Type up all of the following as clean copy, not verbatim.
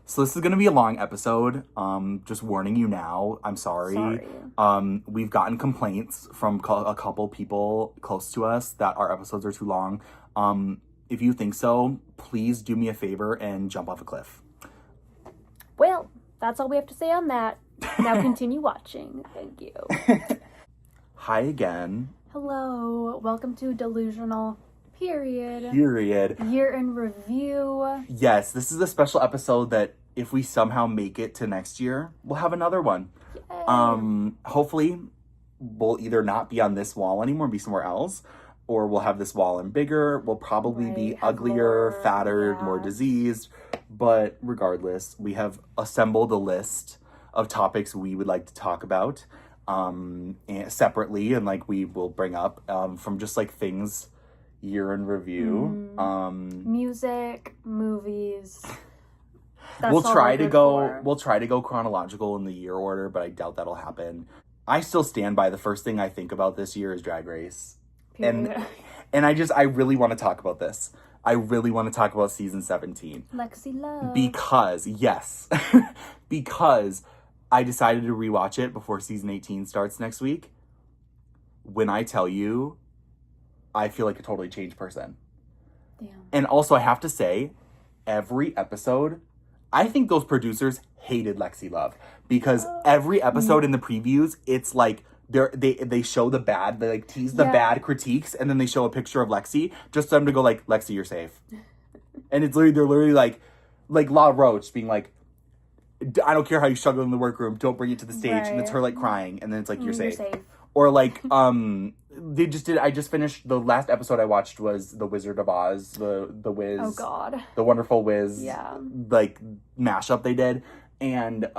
So this is going to be a long episode. Just warning you now. I'm sorry. We've gotten complaints from a couple people close to us that our episodes are too long. If you think so, please do me a favor and jump off a cliff. Well, that's all we have to say on that. Now continue watching. Thank you. Hi again. Hello. Welcome to Delusional Period. Year in review. Yes, this is a special episode that if we somehow make it to next year, we'll have another one. Yay. Hopefully, we'll either not be on this wall anymore and be somewhere else, or we'll have this wall and bigger. We'll probably be uglier, fatter, more diseased. But regardless, we have assembled a list of topics we would like to talk about and separately, and like we will bring up from just like things year in review. Music, movies. We'll try to go chronological in the year order, but I doubt that'll happen. I still stand by the first thing I think about this year is Drag Race. Period. And I really want to talk about this. I really want to talk about season 17. Lexi Love. Because I decided to rewatch it before season 18 starts next week. When I tell you, I feel like a totally changed person. Damn. And also I have to say, every episode, I think those producers hated Lexi Love. Because every episode in the previews, it's like, they show the bad, they like tease the bad critiques, and then they show a picture of Lexi just for them to go like, Lexi, you're safe. And it's literally, they're literally like La Roach being like, I don't care how you struggle in the workroom, don't bring it to the stage. Right. And it's her like crying, and then it's like, you're safe. Or like, I just finished, the last episode I watched was The Wizard of Oz, the Wiz. Oh God. The Wonderful Wiz. Yeah. Like, mashup they did. And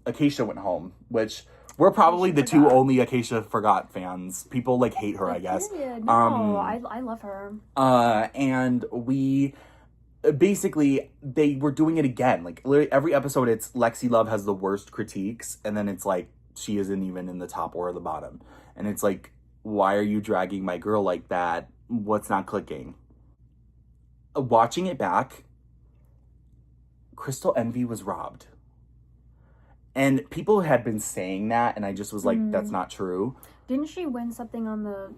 Acacia went home, which we're probably the two only Acacia Forgot fans. People like hate her, I guess. No, I love her. And we basically, they were doing it again. Like literally every episode, it's Lexi Love has the worst critiques, and then it's like she isn't even in the top or the bottom. And it's like, why are you dragging my girl like that? What's not clicking? Watching it back, Crystal Envy was robbed. And people had been saying that, and I just was like, that's not true. Didn't she win something on the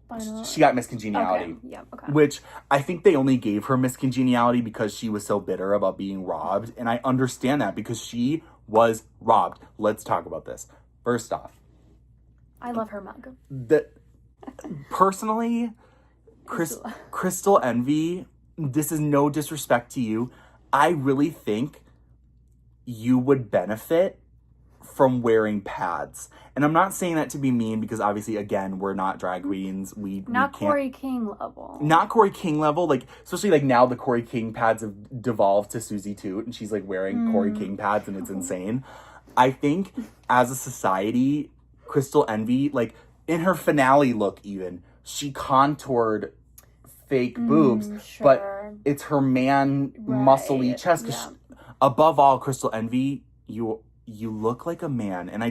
final? She got Miss Congeniality. Okay. Yeah, okay. Which I think they only gave her Miss Congeniality because she was so bitter about being robbed. And I understand that because she was robbed. Let's talk about this. First off, I love her mug. Personally, Crystal Envy, this is no disrespect to you. I really think you would benefit from wearing pads. And I'm not saying that to be mean because obviously, again, we're not drag queens. We can't. Corey King level. Not Corey King level. Like, especially like now the Corey King pads have devolved to Susie Toot and she's like wearing Corey King pads and it's insane. I think as a society, Crystal Envy, like in her finale look even, she contoured fake boobs, but it's her muscly chest. Yeah. Above all, Crystal Envy, you look like a man, and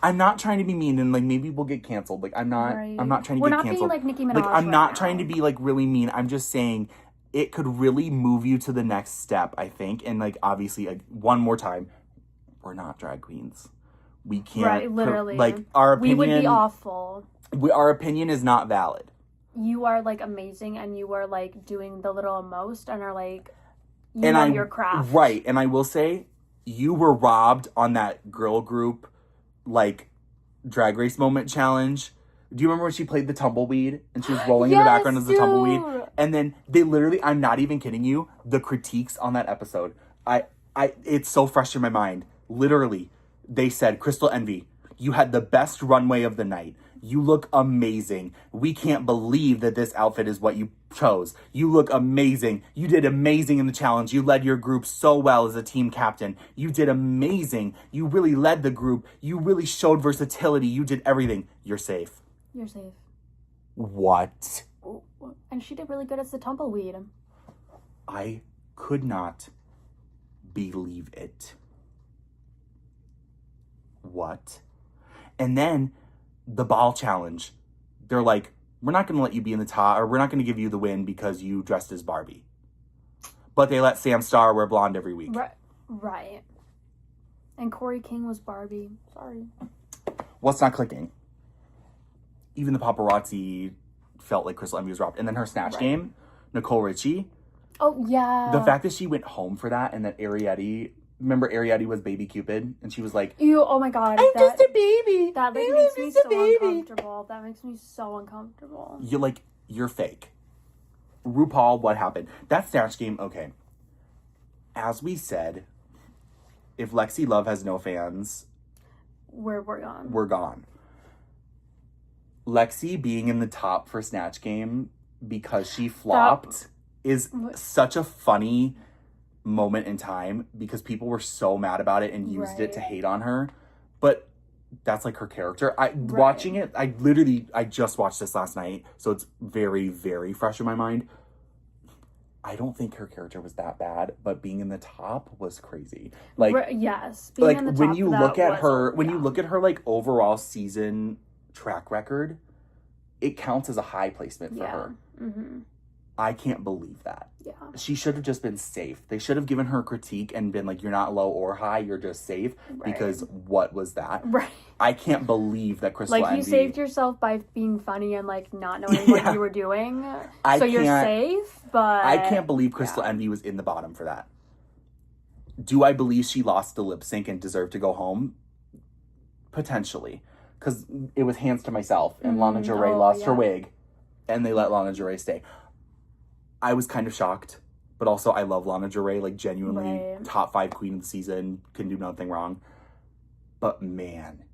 I'm not trying to be mean, and like maybe we'll get canceled. Like I'm not trying to get canceled. We're not being like Nicki Minaj. Like I'm not trying to be like really mean. I'm just saying it could really move you to the next step, I think. And like obviously, one more time, we're not drag queens. We can't. Right, literally. Like our opinion, we would be awful. Our opinion is not valid. You are like amazing, and you are like doing the little most, and are like. You know your craft. Right. And I will say, you were robbed on that girl group, like, Drag Race moment challenge. Do you remember when she played the tumbleweed? And she was rolling in the background as the tumbleweed? And then they literally, I'm not even kidding you, the critiques on that episode, it's so fresh in my mind. Literally, they said, Crystal Envy, you had the best runway of the night. You look amazing. We can't believe that this outfit is what you chose. You look amazing. You did amazing in the challenge. You led your group so well as a team captain. You did amazing. You really led the group. You really showed versatility. You did everything. You're safe. You're safe. What? And she did really good as the tumbleweed. I could not believe it. What? And then the ball challenge. They're like, we're not going to let you be in the top, or we're not going to give you the win because you dressed as Barbie. but they let Sam Starr wear blonde every week. Right. And Corey King was Barbie. Sorry. What's not clicking? Even the paparazzi felt like Crystal Envy was robbed. And then her Snatch Game, Nicole Richie. Oh, yeah. The fact that she went home for that and that Ariadne... Remember Ariadne was Baby Cupid? And she was like... Ew, oh my God. I'm just a baby. That like, makes me so uncomfortable. That makes me so uncomfortable. You're fake. RuPaul, what happened? That Snatch Game, okay. As we said, if Lexi Love has no fans... We're gone. We're gone. Lexi being in the top for Snatch Game because she flopped is such a funny moment in time because people were so mad about it and used it to hate on her. But that's like her character. Watching it, I just watched this last night, so it's very, very fresh in my mind. I don't think her character was that bad, but being in the top was crazy. Like, yes, being in the top when you look at her, you look at her like overall season track record, it counts as a high placement for her. Mm-hmm. I can't believe that. Yeah, she should have just been safe. They should have given her a critique and been like, "You're not low or high. You're just safe." Because what was that? Right. I can't believe that Crystal Envy... you saved yourself by being funny and like not knowing what you were doing. So you're safe, but I can't believe Crystal Envy was in the bottom for that. Do I believe she lost the lip sync and deserved to go home? Potentially, because it was Hands to Myself and Lana Del Rey lost her wig, and they let Lana Del Rey stay. I was kind of shocked, but also I love Lana Del Rey, like genuinely top 5 queen of the season, can do nothing wrong. But man,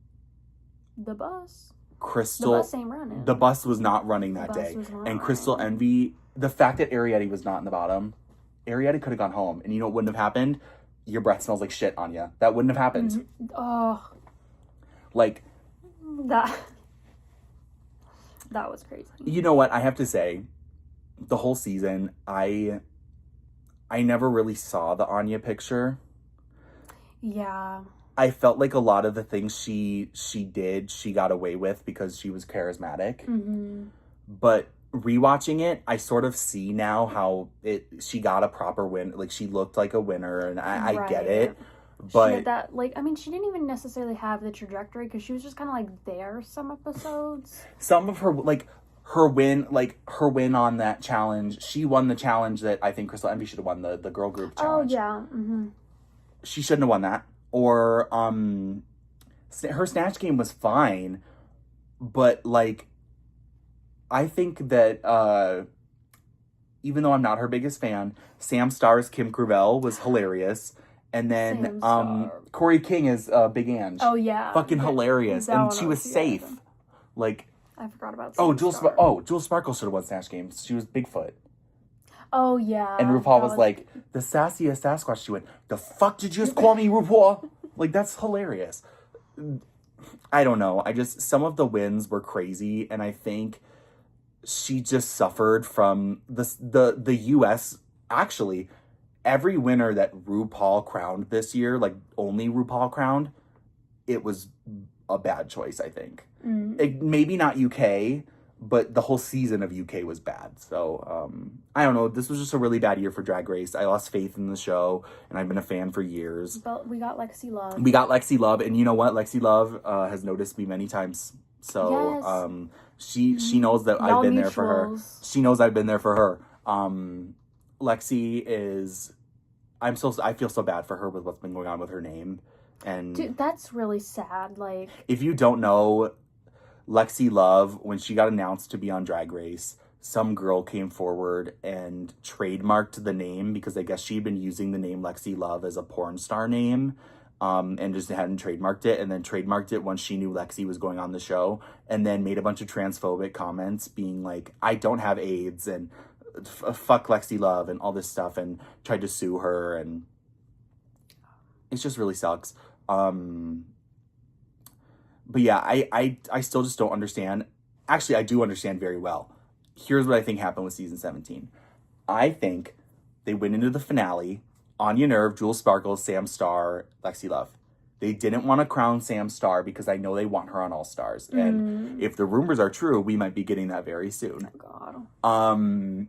the bus ain't running. The bus was not running that day, and Crystal Envy. The fact that Ariadne was not in the bottom, Ariadne could have gone home, and you know what wouldn't have happened? Your breath smells like shit, Anya. That wouldn't have happened. Mm-hmm. Oh, like that was crazy. You know what? I have to say, the whole season, I never really saw the Anya picture. Yeah. I felt like a lot of the things she did, she got away with because she was charismatic. Mm-hmm. But rewatching it, I sort of see now how she got a proper win. Like, she looked like a winner, and I get it. But she had that, she didn't even necessarily have the trajectory because she was just kind of like there some episodes. Some of her, her win on that challenge, she won the challenge that I think Crystal Envy should have won, the girl group challenge. Oh, yeah. Mm-hmm. She shouldn't have won that. Or, her Snatch Game was fine, but, I think that, even though I'm not her biggest fan, Sam Starr's Kim Gravel was hilarious. And then, Corey King is, Big Ange. Oh, yeah. Fucking hilarious. And she was safe. I forgot about Jewel Sparkle should have won Snatch Games. She was Bigfoot. Oh, yeah. And RuPaul was like, the sassiest Sasquatch. She went, the fuck did you just call me, RuPaul? That's hilarious. I don't know. Some of the wins were crazy, and I think she just suffered from the U.S. Actually, every winner that RuPaul crowned this year, only RuPaul crowned, it was a bad choice, I think. Maybe not UK, but the whole season of UK was bad. So, I don't know. This was just a really bad year for Drag Race. I lost faith in the show, and I've been a fan for years. But we got Lexi Love. And you know what? Lexi Love has noticed me many times. So, she knows that I've been there for her. She knows I've been there for her. Lexi is... I feel so bad for her with what's been going on with her name. And dude, that's really sad. If you don't know, Lexi Love, when she got announced to be on Drag Race, some girl came forward and trademarked the name because I guess she'd been using the name Lexi Love as a porn star name, and just hadn't trademarked it, and then trademarked it once she knew Lexi was going on the show, and then made a bunch of transphobic comments being like, I don't have AIDS, and fuck Lexi Love, and all this stuff, and tried to sue her, and it just really sucks. But yeah, I still just don't understand. Actually, I do understand very well. Here's what I think happened with season 17. I think they went into the finale, Anya Nerve, Jewel Sparkle, Sam Starr, Lexi Love. They didn't want to crown Sam Starr because I know they want her on All Stars. And if the rumors are true, we might be getting that very soon. Oh, God.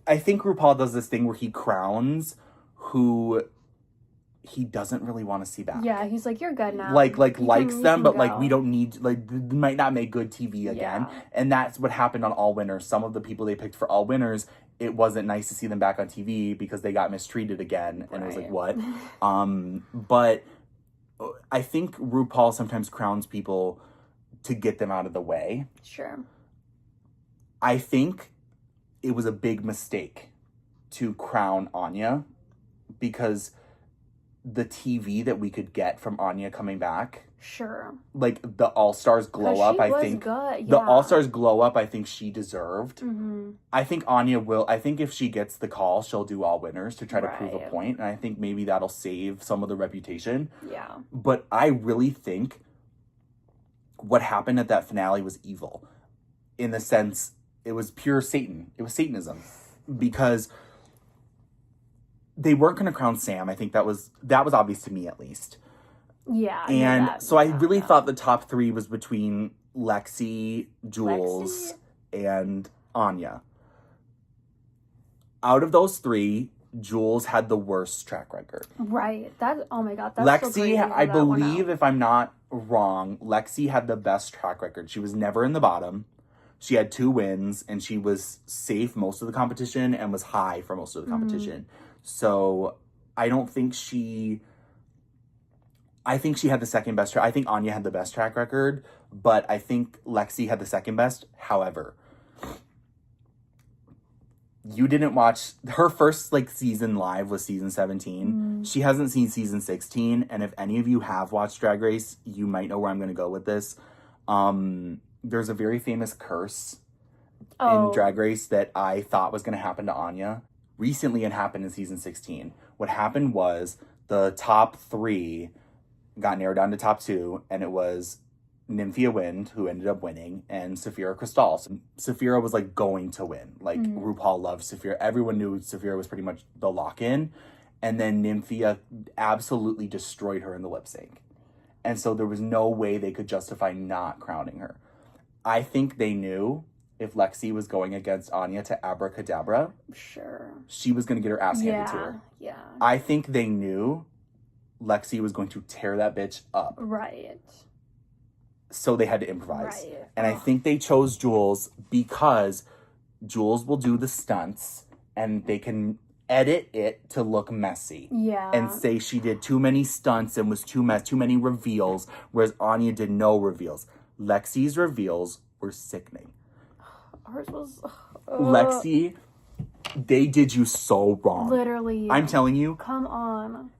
I think RuPaul does this thing where he crowns who he doesn't really want to see back. Yeah, he's like, you're good now. Likes them, but like we don't need, like, might not make good TV again. Yeah. And that's what happened on All Winners. Some of the people they picked for All Winners, it wasn't nice to see them back on TV because they got mistreated again. And It was like, what? But I think RuPaul sometimes crowns people to get them out of the way. Sure. I think it was a big mistake to crown Anya because the TV that we could get from Anya coming back. Sure. Like, the All-Stars glow up, I think. Good. Yeah. The All-Stars glow up, I think she deserved. Mm-hmm. I think Anya will. I think if she gets the call, she'll do All Winners to try to prove a point. And I think maybe that'll save some of the reputation. Yeah. But I really think what happened at that finale was evil. In the sense, it was pure Satan. It was Satanism. Because they weren't going to crown Sam. I think that was obvious to me, at least. Yeah. And so I really thought the top three was between Lexi, Jules, and Anya. Out of those three, Jules had the worst track record. Right. Oh my God. That's Lexi, so crazy I believe, if I'm not wrong, Lexi had the best track record. She was never in the bottom. She had 2 wins, and she was safe most of the competition and was high for most of the competition. So I don't think I think she had the second best. I think Anya had the best track record, but I think Lexi had the second best. However, you didn't watch her first season live was season 17. She hasn't seen season 16, and if any of you have watched Drag Race, you might know where I'm going to go with this. There's a very famous curse in Drag Race that I thought was going to happen to Anya. Recently, it happened in season 16. What happened was the top 3 got narrowed down to top 2, and it was Nymphia Wind, who ended up winning, and Saphira Crystal. So Saphira was going to win. RuPaul loved Saphira. Everyone knew Saphira was pretty much the lock-in. And then Nymphia absolutely destroyed her in the lip sync. And so there was no way they could justify not crowning her. I think they knew if Lexi was going against Anya to Abracadabra, sure, she was going to get her ass handed to her. Yeah. I think they knew Lexi was going to tear that bitch up. Right. So they had to improvise. Right. And I think they chose Jules because Jules will do the stunts and they can edit it to look messy. Yeah. And say she did too many stunts and was too many reveals, whereas Anya did no reveals. Lexi's reveals were sickening. Hers was... Lexi, they did you so wrong. Literally. I'm telling you. Come on.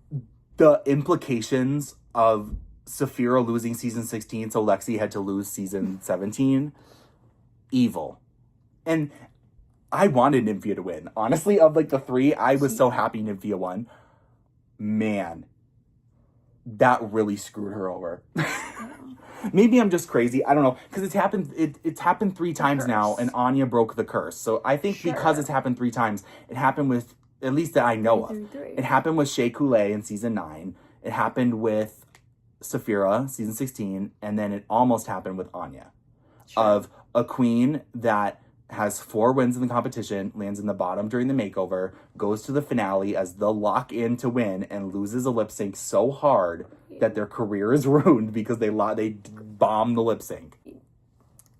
The implications of Saphira losing season 16, so Lexi had to lose season 17, evil. And I wanted Nymphia to win. Honestly, of the 3, I was so happy Nymphia won. Man, that really screwed her over. Maybe I'm just crazy. I don't know. Because it's happened 3 times now, and Anya broke the curse. So I think because it's happened 3 times, it happened with, at least that I know of. It happened with Shea Coulee in season 9. It happened with Saphira, season 16. And then it almost happened with Anya. Of a queen that has 4 wins in the competition, lands in the bottom during the makeover, goes to the finale as the lock-in to win, and loses a lip sync so hard that their career is ruined because they bombed the lip sync.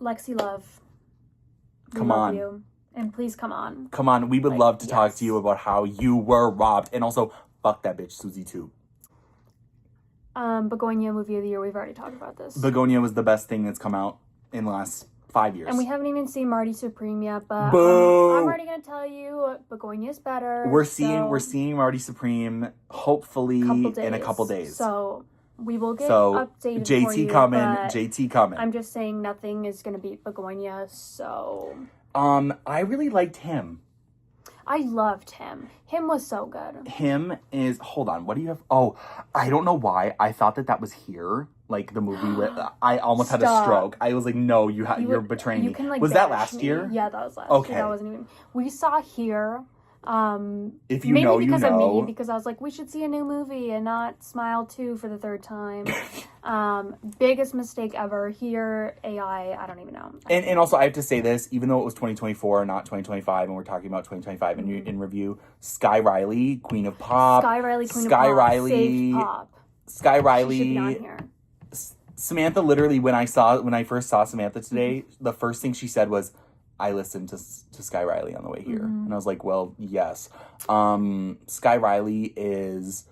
Lexi Love. Come on. You. And please come on. Come on. We would love to talk to you about how you were robbed. And also, fuck that bitch, Susie too. Begonia movie of the year. We've already talked about this. Begonia was the best thing that's come out in the last 5 years. And we haven't even seen Marty Supreme yet, but I'm already gonna tell you Begonia's better. We're seeing Marty Supreme hopefully in a couple days. So we will get updated JT for you, JT coming. I'm just saying nothing is gonna beat Begonia, so I really liked him. I loved him. Him was so good. Him is, hold on, what do you have? Oh, I don't know why. I thought that was here. The movie with, I almost had a stroke. I was like, no, you're betraying me. Was that last year? Yeah, that was last year. That wasn't even, we saw here, If you know, you know. Maybe because of me, because I was like, we should see a new movie and not Smile 2 for the third time. Biggest mistake ever. Here, AI, I don't even know. And also, I have to say this, even though it was 2024 and not 2025, and we're talking about 2025 in review, Sky Riley, Queen of Pop. Sky Riley, Queen of Pop. Saved pop. Sky Riley. She should be on here. Samantha, literally, when I first saw Samantha today, the first thing she said was, I listened to Sky Riley on the way here. And I was like, well, yes. Sky Riley is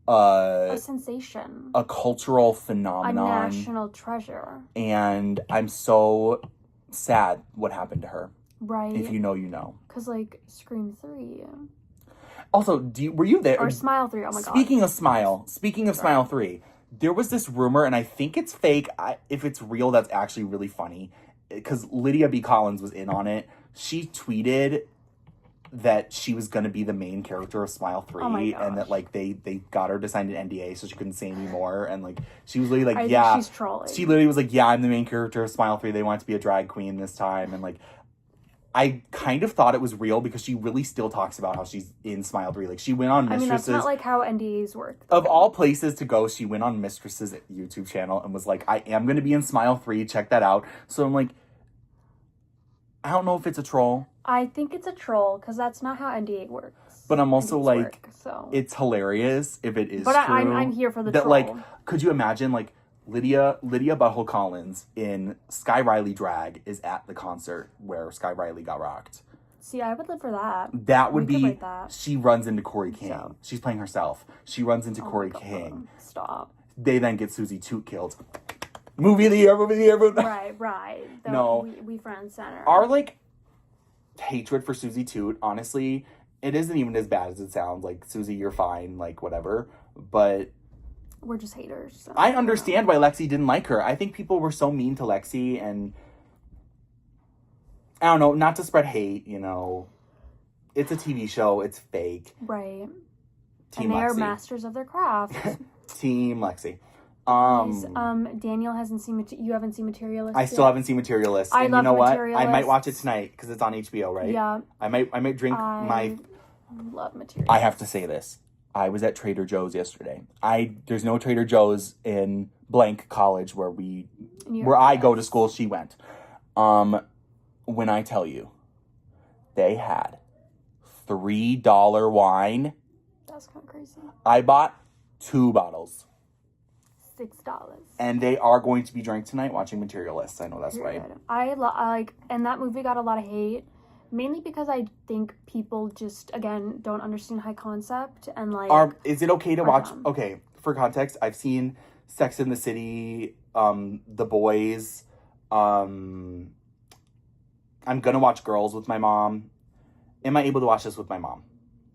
a sensation. A cultural phenomenon. A national treasure. And I'm so sad what happened to her. Right. If you know, you know. Because, like, Scream 3. Also, were you there? Or Smile 3, oh my god. Speaking of Smile 3, there was this rumor, and I think it's fake. If it's real, that's actually really funny. Because Lydia B. Collins was in on it. She tweeted that she was going to be the main character of Smile 3. Oh my gosh. And that, like, they got her to sign an NDA so she couldn't say anymore. And, like, she was literally like, I think she's trolling. She literally was like, yeah, I'm the main character of Smile 3. They want to be a drag queen this time. And, like, I kind of thought it was real because she really still talks about how she's in Smile 3. Like, she went on Mistresses. I mean, that's not like how NDAs work. Of all places to go, she went on Mistresses YouTube channel and was like, I am going to be in Smile 3. Check that out. So I'm like, I don't know if it's a troll. I think it's a troll because that's not how NDA works. But I'm also like, it's hilarious if it is but true. But I'm here for the that, troll. Like, could you imagine, like, Lydia Butthole Collins in Sky Riley drag is at the concert where Sky Riley got rocked. See, I would live for that. That would be, she runs into Corey King. So. She's playing herself. She runs into Corey King. Stop. They then get Susie Toot killed. Movie of the year. Right. No. We front center. Our, like, hatred for Susie Toot, honestly, it isn't even as bad as it sounds. Like, Susie, you're fine, like, whatever. But we're just haters. So. I understand why Lexi didn't like her. I think people were so mean to Lexi, and I don't know, not to spread hate, you know. It's a TV show. It's fake. Right. Team and they Lexi. Are masters of their craft. Team Lexi. Daniel hasn't seen you haven't seen Materialist. I still haven't seen Materialist. I and love you know what? Materialist. I might watch it tonight because it's on HBO, right? Yeah. I might drink I love Materialist. I have to say this. I was at Trader Joe's yesterday. There's no Trader Joe's in blank college where I go to school. She went. When I tell you, they had $3 wine. That's kind of crazy. I bought 2 bottles. $6. And they are going to be drank tonight watching Materialists. I know that's right. I like, and that movie got a lot of hate, mainly because I think people just, again, don't understand high concept and like. Is it okay to watch? Okay, for context, I've seen Sex and the City, The Boys. I'm gonna watch Girls with my mom. Am I able to watch this with my mom?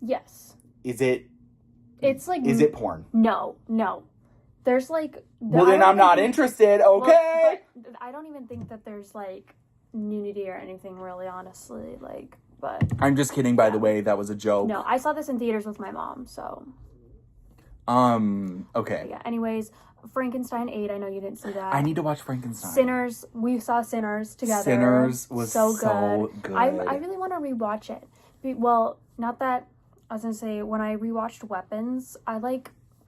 Yes. Is it? It's like. Is it porn? No. There's like. Well, then I'm not interested. Okay. Well, I don't even think that there's like nudity or anything really, honestly. Like, but. I'm just kidding. By the way, that was a joke. No, I saw this in theaters with my mom. So. Okay. Yeah. Anyways, Frankenstein 8. I know you didn't see that. I need to watch Frankenstein. Sinners. We saw Sinners together. Sinners was so good. I really want to rewatch it. Well, not that. I was gonna say when I rewatched Weapons, I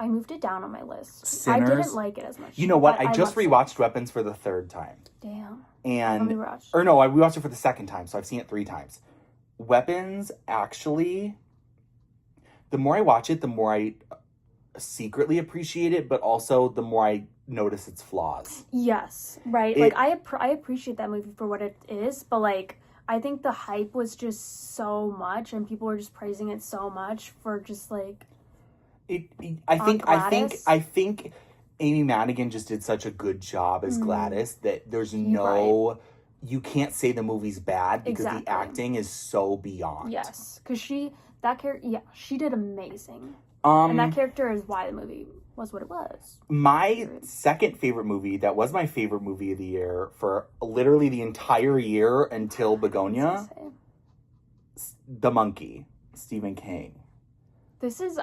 moved it down on my list. Sinners, I didn't like it as much. You know what? I just rewatched Weapons for the 3rd time. Damn. And I rewatched it for the 2nd time, so I've seen it 3 times. Weapons, actually, the more I watch it, the more I secretly appreciate it, but also the more I notice its flaws. Yes, right. Like I appreciate that movie for what it is, but like I think the hype was just so much, and people were just praising it so much for just like. I think Amy Madigan just did such a good job as Gladys that there's you can't say the movie's bad because the acting is so beyond. Yes, because she did amazing. And that character is why the movie was what it was. My second favorite movie, that was my favorite movie of the year for literally the entire year until Begonia, The Monkey, Stephen King. This is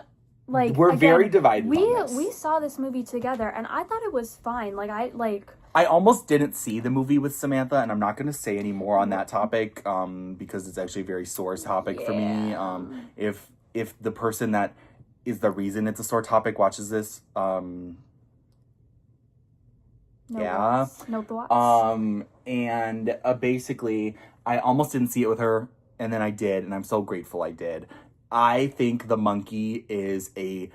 Like, we're again, very divided we on this. we saw this movie together, and I thought it was fine. Like, I almost didn't see the movie with Samantha, and I'm not going to say any more on that topic because it's actually a very sore topic for me. If the person that is the reason it's a sore topic watches this, no thoughts. And basically, I almost didn't see it with her, and then I did, and I'm so grateful I did. I think The Monkey is a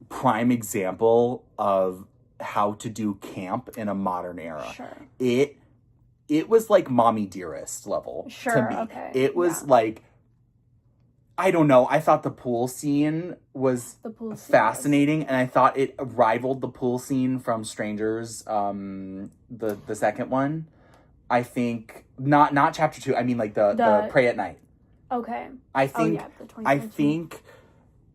prime example of how to do camp in a modern era. Sure. It was like Mommy Dearest level to me. Okay. It was like, I don't know. I thought the pool scene was fascinating, and I thought it rivaled the pool scene from Strangers, the second one. I think not chapter 2. I mean, like the Pray at Night. Okay. I think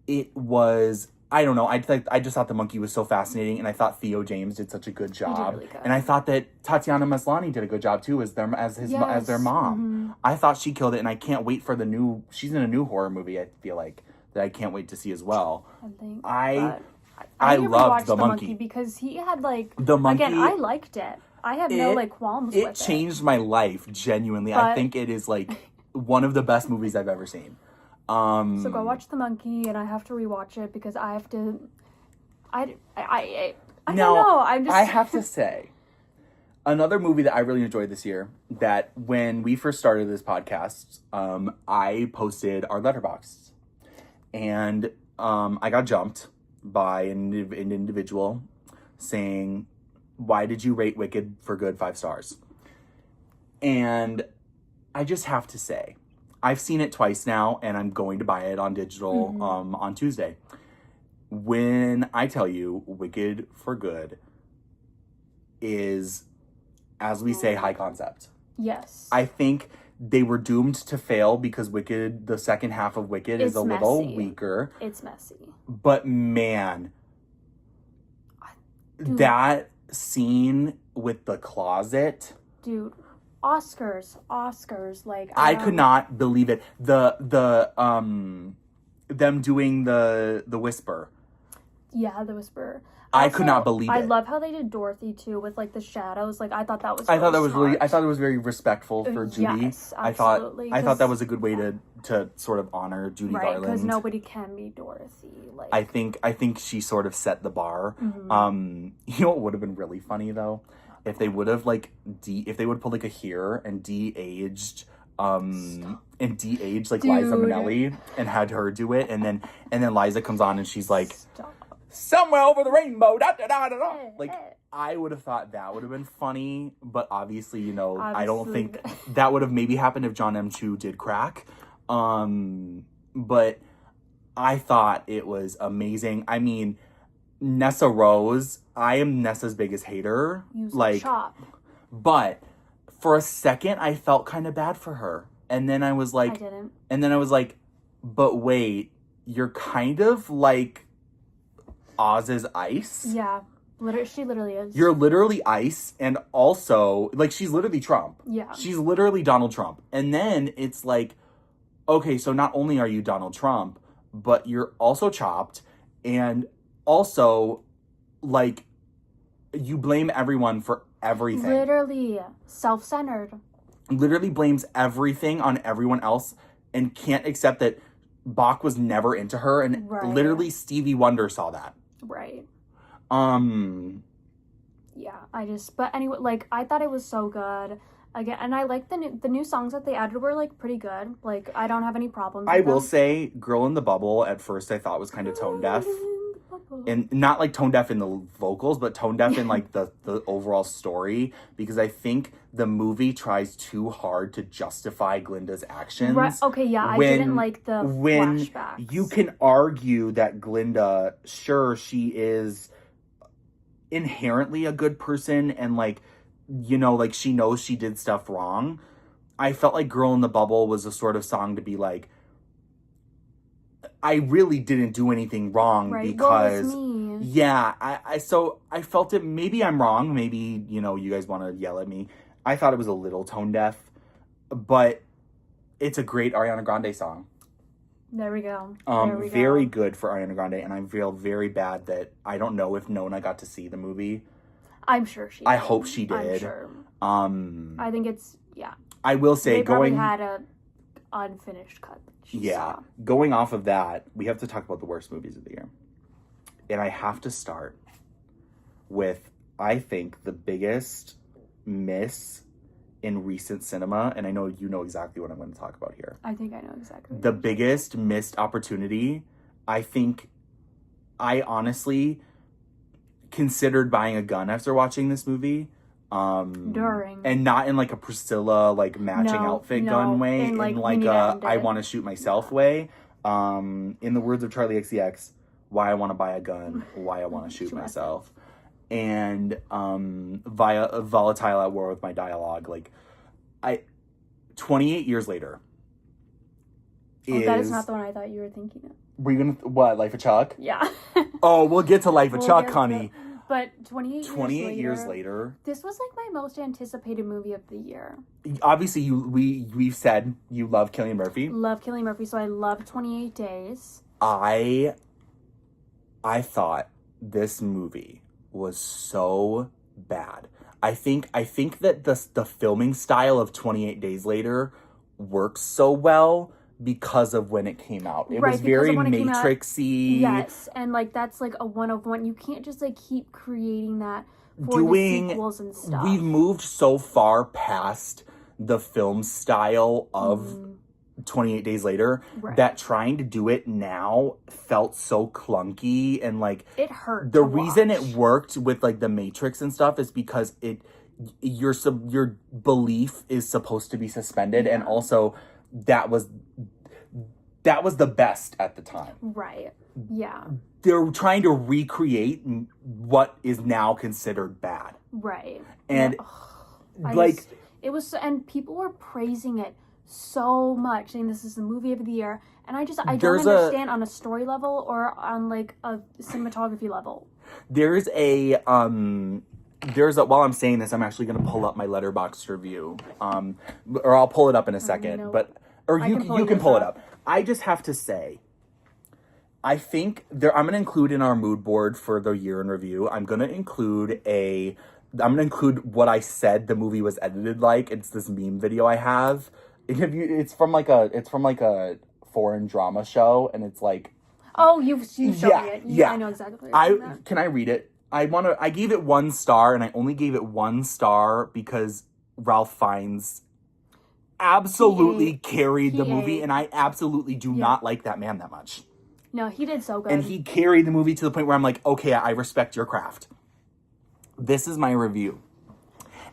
it was. I don't know. I just thought The Monkey was so fascinating, and I thought Theo James did such a good job, really good. And I thought that Tatiana Maslany did a good job too as their mom. Mm-hmm. I thought she killed it, and I can't wait for the new. She's in a new horror movie. I feel like that I can't wait to see as well. I loved The Monkey because he had like The Monkey. Again, I liked it. I had no like qualms with it. It changed my life genuinely. I think it is like one of the best movies I've ever seen. So go watch The Monkey, and I have to rewatch it because I have to. I don't know. I have to say, another movie that I really enjoyed this year. That when we first started this podcast, I posted our letterbox, and I got jumped by an individual saying, "Why did you rate Wicked for good 5 stars?" And I just have to say, I've seen it twice now, and I'm going to buy it on digital on Tuesday. When I tell you Wicked for Good is, as we say, high concept. Yes. I think they were doomed to fail because Wicked, the second half of Wicked is a little weaker. It's messy. But man, that scene with the closet. Dude. Oscars, like I could not believe it. The them doing the whisper. Yeah, the whisper. I could not believe it. I love how they did Dorothy too with like the shadows. Like I thought that was. I thought it was very respectful for Judy. Yes, absolutely. I thought that was a good way to sort of honor Judy Garland. Right, because nobody can be Dorothy. Like I think she sort of set the bar. Mm-hmm. You know what would have been really funny though? If they would have if they would put like a here and de-aged like Liza Minnelli and had her do it, and then Liza comes on and she's like, somewhere over the rainbow, da da da da da. Like I would have thought that would have been funny, but obviously, I don't think that would have maybe happened if John M. Chu did crack. But I thought it was amazing. I mean, Nessa Rose, I am Nessa's biggest hater. But for a second I felt kind of bad for her. And then I was like, but wait, you're kind of like Oz's Ice? Yeah. She literally is. You're literally Ice, and also, like, she's literally Trump. Yeah. She's literally Donald Trump. And then it's like, okay, so not only are you Donald Trump, but you're also Chopped, and also, like, you blame everyone for everything. Literally self-centered. Literally blames everything on everyone else and can't accept that Bach was never into her, and literally Stevie Wonder saw that. Right. Yeah, but anyway, like, I thought it was so good. Again, and I like the new songs that they added were, like, pretty good. Like, I don't have any problems with I will say, Girl in the Bubble, at first I thought was kind of tone deaf. And not, like, tone deaf in the vocals, but tone deaf in, like, the overall story. Because I think the movie tries too hard to justify Glinda's actions. Right. Okay, yeah, I didn't like the flashbacks. You can argue that Glinda, sure, she is inherently a good person and, like, like, she knows she did stuff wrong. I felt like Girl in the Bubble was a sort of song to be like, I really didn't do anything wrong because, so I felt it, maybe I'm wrong, maybe, you guys want to yell at me. I thought it was a little tone deaf, but it's a great Ariana Grande song. There we go. Very good for Ariana Grande, and I feel very bad that I don't know if Nona got to see the movie. I'm sure she did. I hope she did. I'm sure. I think it's, yeah. I will say, they probably had a unfinished cut. Yeah. Going off of that, we have to talk about the worst movies of the year. And I have to start with, I think, the biggest miss in recent cinema, and I know you know exactly what I'm going to talk about here. I think I know exactly. The biggest missed opportunity, I think, I honestly considered buying a gun after watching this movie. During. And not in like a Priscilla, like matching outfit gun way, in like a I want to shoot myself way. In the words of Charlie XCX, why I want to buy a gun, why I want to shoot myself. And via volatile at war with my dialogue, 28 years later. That is not the one I thought you were thinking of. Were you gonna what? Life of Chuck? Yeah. Oh, we'll get to Life of Chuck, honey. But 28 years later, this was like my most anticipated movie of the year. Obviously, we've said you love Cillian Murphy. Love Cillian Murphy, so I love 28 Days. I thought this movie was so bad. I think that the filming style of 28 Days Later works so well because of when it came out. It was very Matrixy. Yes, and like that's like a one of one. You can't just like keep creating that for the sequels and stuff. We've moved so far past the film style of 28 Days Later that trying to do it now felt so clunky and like it hurt. The reason it worked with like the Matrix and stuff is because your belief is supposed to be suspended, and also that was the best at the time. Right. Yeah. They're trying to recreate what is now considered bad. Right. And it was, and people were praising it so much, saying this is the movie of the year, and I don't understand on a story level or on like a cinematography level. There's while I'm saying this, I'm actually going to pull up my Letterboxd review, or I'll pull it up in a second, you can pull it up. I just have to say, I think I'm going to include in our mood board for the year in review, I'm going to include what I said the movie was edited like. It's this meme video I have. It's from like a foreign drama show, and it's like, oh, you showed me it. Yeah, I know exactly what you're talking about. Can I read it? I gave it 1 star, and I only gave it 1 star because Ralph Fiennes absolutely carried the movie, and I absolutely do not like that man that much. No, he did so good. And he carried the movie to the point where I'm like, okay, I respect your craft. This is my review.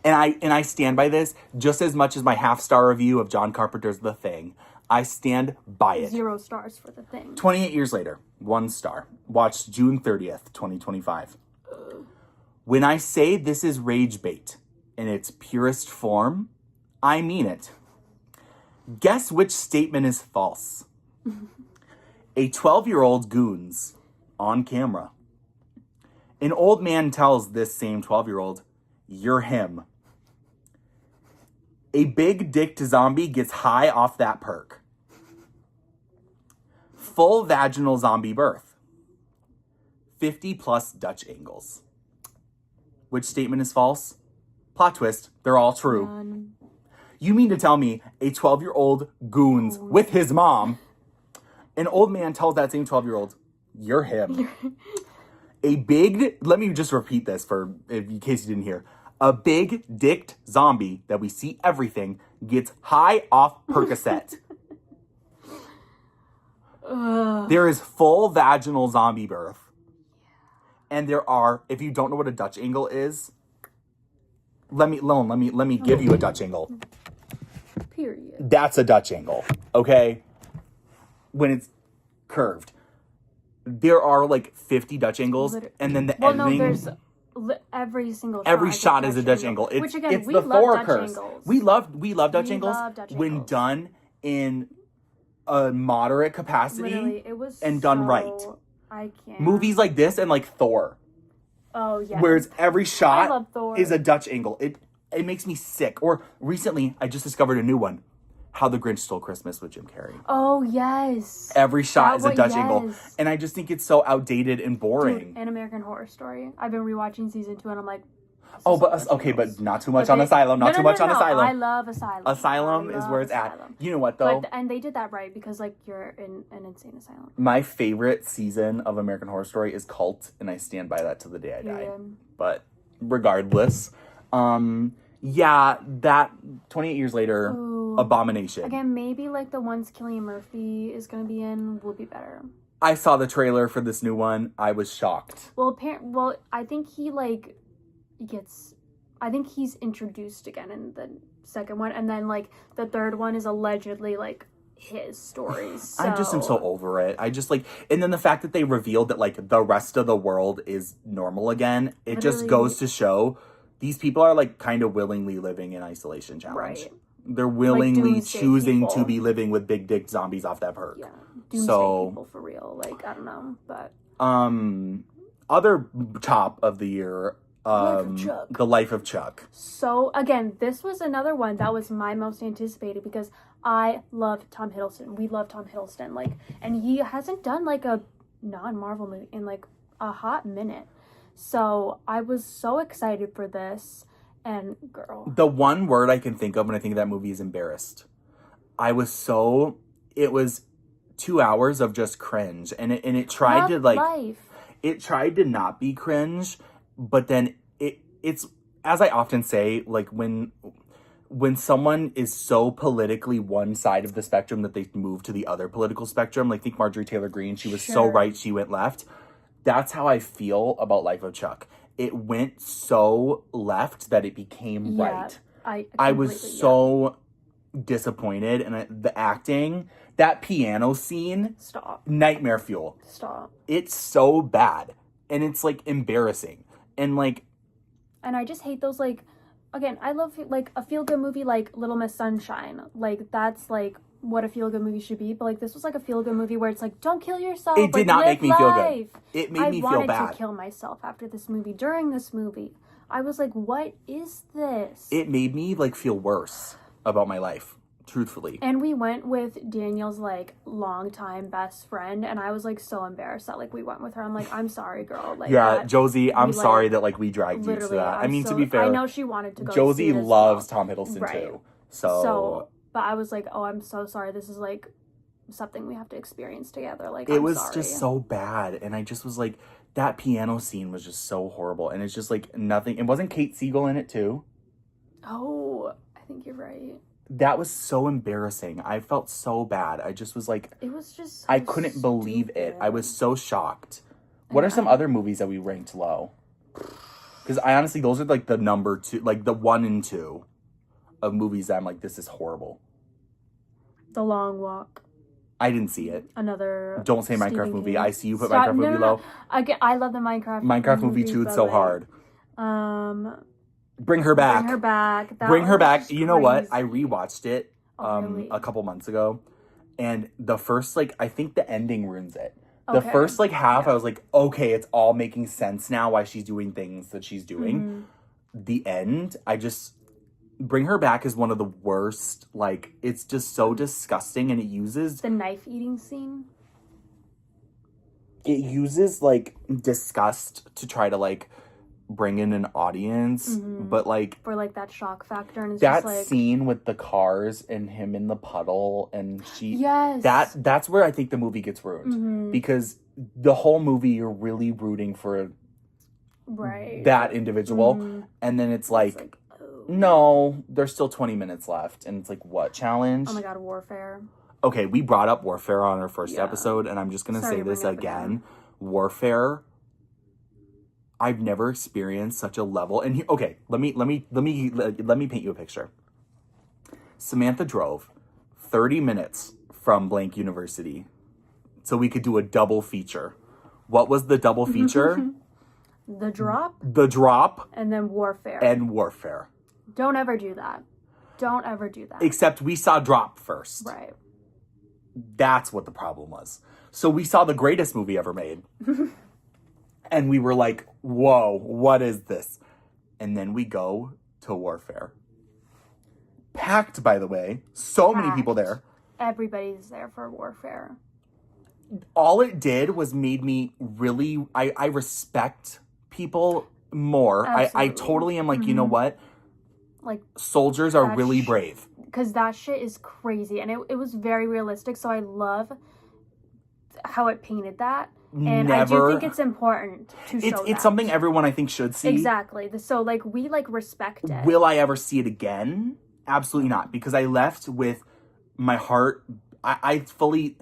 And I stand by this just as much as my half-star review of John Carpenter's The Thing. I stand by it. 0 stars for The Thing. 28 years later, 1 star. Watched June 30th, 2025. When I say this is rage bait in its purest form, I mean it. Guess which statement is false? A 12-year-old goons on camera. An old man tells this same 12-year-old, "You're him." A big-dicked zombie gets high off that perk. Full vaginal zombie birth. 50+ Dutch angles. Which statement is false? Plot twist, they're all true. You mean to tell me a 12-year-old goons with his mom, an old man tells that same 12-year-old, "You're him." Let me just repeat this in case you didn't hear. A big-dicked zombie that we see everything gets high off Percocet. There is full vaginal zombie birth. And there are, if you don't know what a Dutch angle is, let me give you a Dutch angle. Period. That's a Dutch angle, okay? When it's curved. There are like 50 Dutch angles, and then the editing. There's every single shot. Every shot is a Dutch angle. Which again, it's we the love Thor Dutch curse. angles. We love Dutch angles when when done in a moderate capacity. Literally, it was done right. I can't. Movies like this and like Thor. Oh yeah. Whereas every shot is a Dutch angle. It makes me sick. Or recently, I just discovered a new one. How the Grinch Stole Christmas with Jim Carrey. Oh, yes. Every shot is a Dutch angle. And I just think it's so outdated and boring. Dude, An American Horror Story. I've been rewatching season 2 and I'm like... Oh, but okay, but not too much on Asylum. Not too much on Asylum. I love Asylum. Asylum is where it's at. You know what, though? And they did that right because, like, you're in an insane asylum. My favorite season of American Horror Story is Cult, and I stand by that to the day I die. But regardless, yeah, that 28 years later, Abomination. Again, maybe, like, the ones Cillian Murphy is going to be in will be better. I saw the trailer for this new one. I was shocked. Well, I think I think he's introduced again in the second one, and then like the third one is allegedly like his story. So. I just am so over it. I just like, and then the fact that they revealed that like the rest of the world is normal again, it just goes to show these people are like kind of willingly living in isolation challenge. Right. They're willingly like choosing to be living with big dick zombies off that perk. Yeah, doomsday people for real. Like I don't know, but other top of the year. The Life of Chuck. So again, this was another one that was my most anticipated because I love Tom Hiddleston. We love Tom Hiddleston, like, and he hasn't done like a non-Marvel movie in like a hot minute. So I was so excited for this, and girl, the one word I can think of when I think of that movie is embarrassed. It was 2 hours of just cringe, and it tried to like, it tried to not be cringe. But then it's, as I often say, like when someone is so politically one side of the spectrum that they move to the other political spectrum, like think Marjorie Taylor Greene, she was so right, she went left. That's how I feel about Life of Chuck. It went so left that it became right. I was so disappointed, and the acting, that piano scene, nightmare fuel. It's so bad, and it's like embarrassing. And I just hate those, like, again, I love, like, a feel-good movie like Little Miss Sunshine. Like, that's, like, what a feel-good movie should be. But, like, this was, like, a feel-good movie where it's, like, don't kill yourself. It did not make me feel good. It made me feel bad. I wanted to kill myself after this movie, during this movie. I was like, what is this? It made me, like, feel worse about my life. Truthfully. And we went with Daniel's, like, longtime best friend, and I was, like, so embarrassed that, like, we went with her. I'm like, I'm sorry, girl. Like, yeah, Josie, I'm sorry that, like, we dragged you to that. I mean, to be fair, I know she wanted to go. Josie loves Tom Hiddleston, too. So, but I was like, oh, I'm so sorry. This is, like, something we have to experience together. Like, it was just so bad, and I just was like, that piano scene was just so horrible, and it's just, like, nothing. And wasn't Kate Siegel in it, too? Oh, I think you're right. That was so embarrassing. I felt so bad. I just was like... It was just so I couldn't believe it. I was so shocked. What are some other movies that we ranked low? Because I honestly, those are like the number 2, like the 1 and 2 of movies that I'm like, this is horrible. The Long Walk. I didn't see it. Another... Don't say Minecraft movie. I see you put Minecraft movie low. I love the Minecraft movie too. It's so hard. Bring Her Back. Bring Her Back. You know what? I rewatched it a couple months ago. And the first, like, I think the ending ruins it. The first, like, half, I was like, okay, it's all making sense now why she's doing things that she's doing. The end, Bring Her Back is one of the worst. Like, it's just so disgusting, and it uses... The knife eating scene? It uses, like, disgust to try to, like... bring in an audience, but like for like that shock factor, and it's that just, like... scene with the cars and him in the puddle, and that's where I think the movie gets ruined, because the whole movie you're really rooting for that individual, and then it's like no, there's still 20 minutes left, and it's like, what challenge? Oh my god, Warfare. Okay, we brought up Warfare on our first episode, and I'm just gonna say this again. Warfare, I've never experienced such a level. And okay, let me paint you a picture. Samantha drove 30 minutes from blank university so we could do a double feature. What was the double feature? The Drop. The Drop. And then Warfare. And Warfare. Don't ever do that. Don't ever do that. Except we saw Drop first. Right. That's what the problem was. So we saw the greatest movie ever made. And we were like, whoa, what is this? And then we go to Warfare. Packed, by the way. So many people there. Everybody's there for warfare. All it did was made me really... I respect people more. I totally am like, you know what? Like, soldiers are really brave. Because that shit is crazy. And it was very realistic. So I love how it painted that. And I do think it's important to show that. It's something everyone, I think, should see. Exactly. So, like, we, like, respect it. Will I ever see it again? Absolutely not. Because I left with my heart... I fully...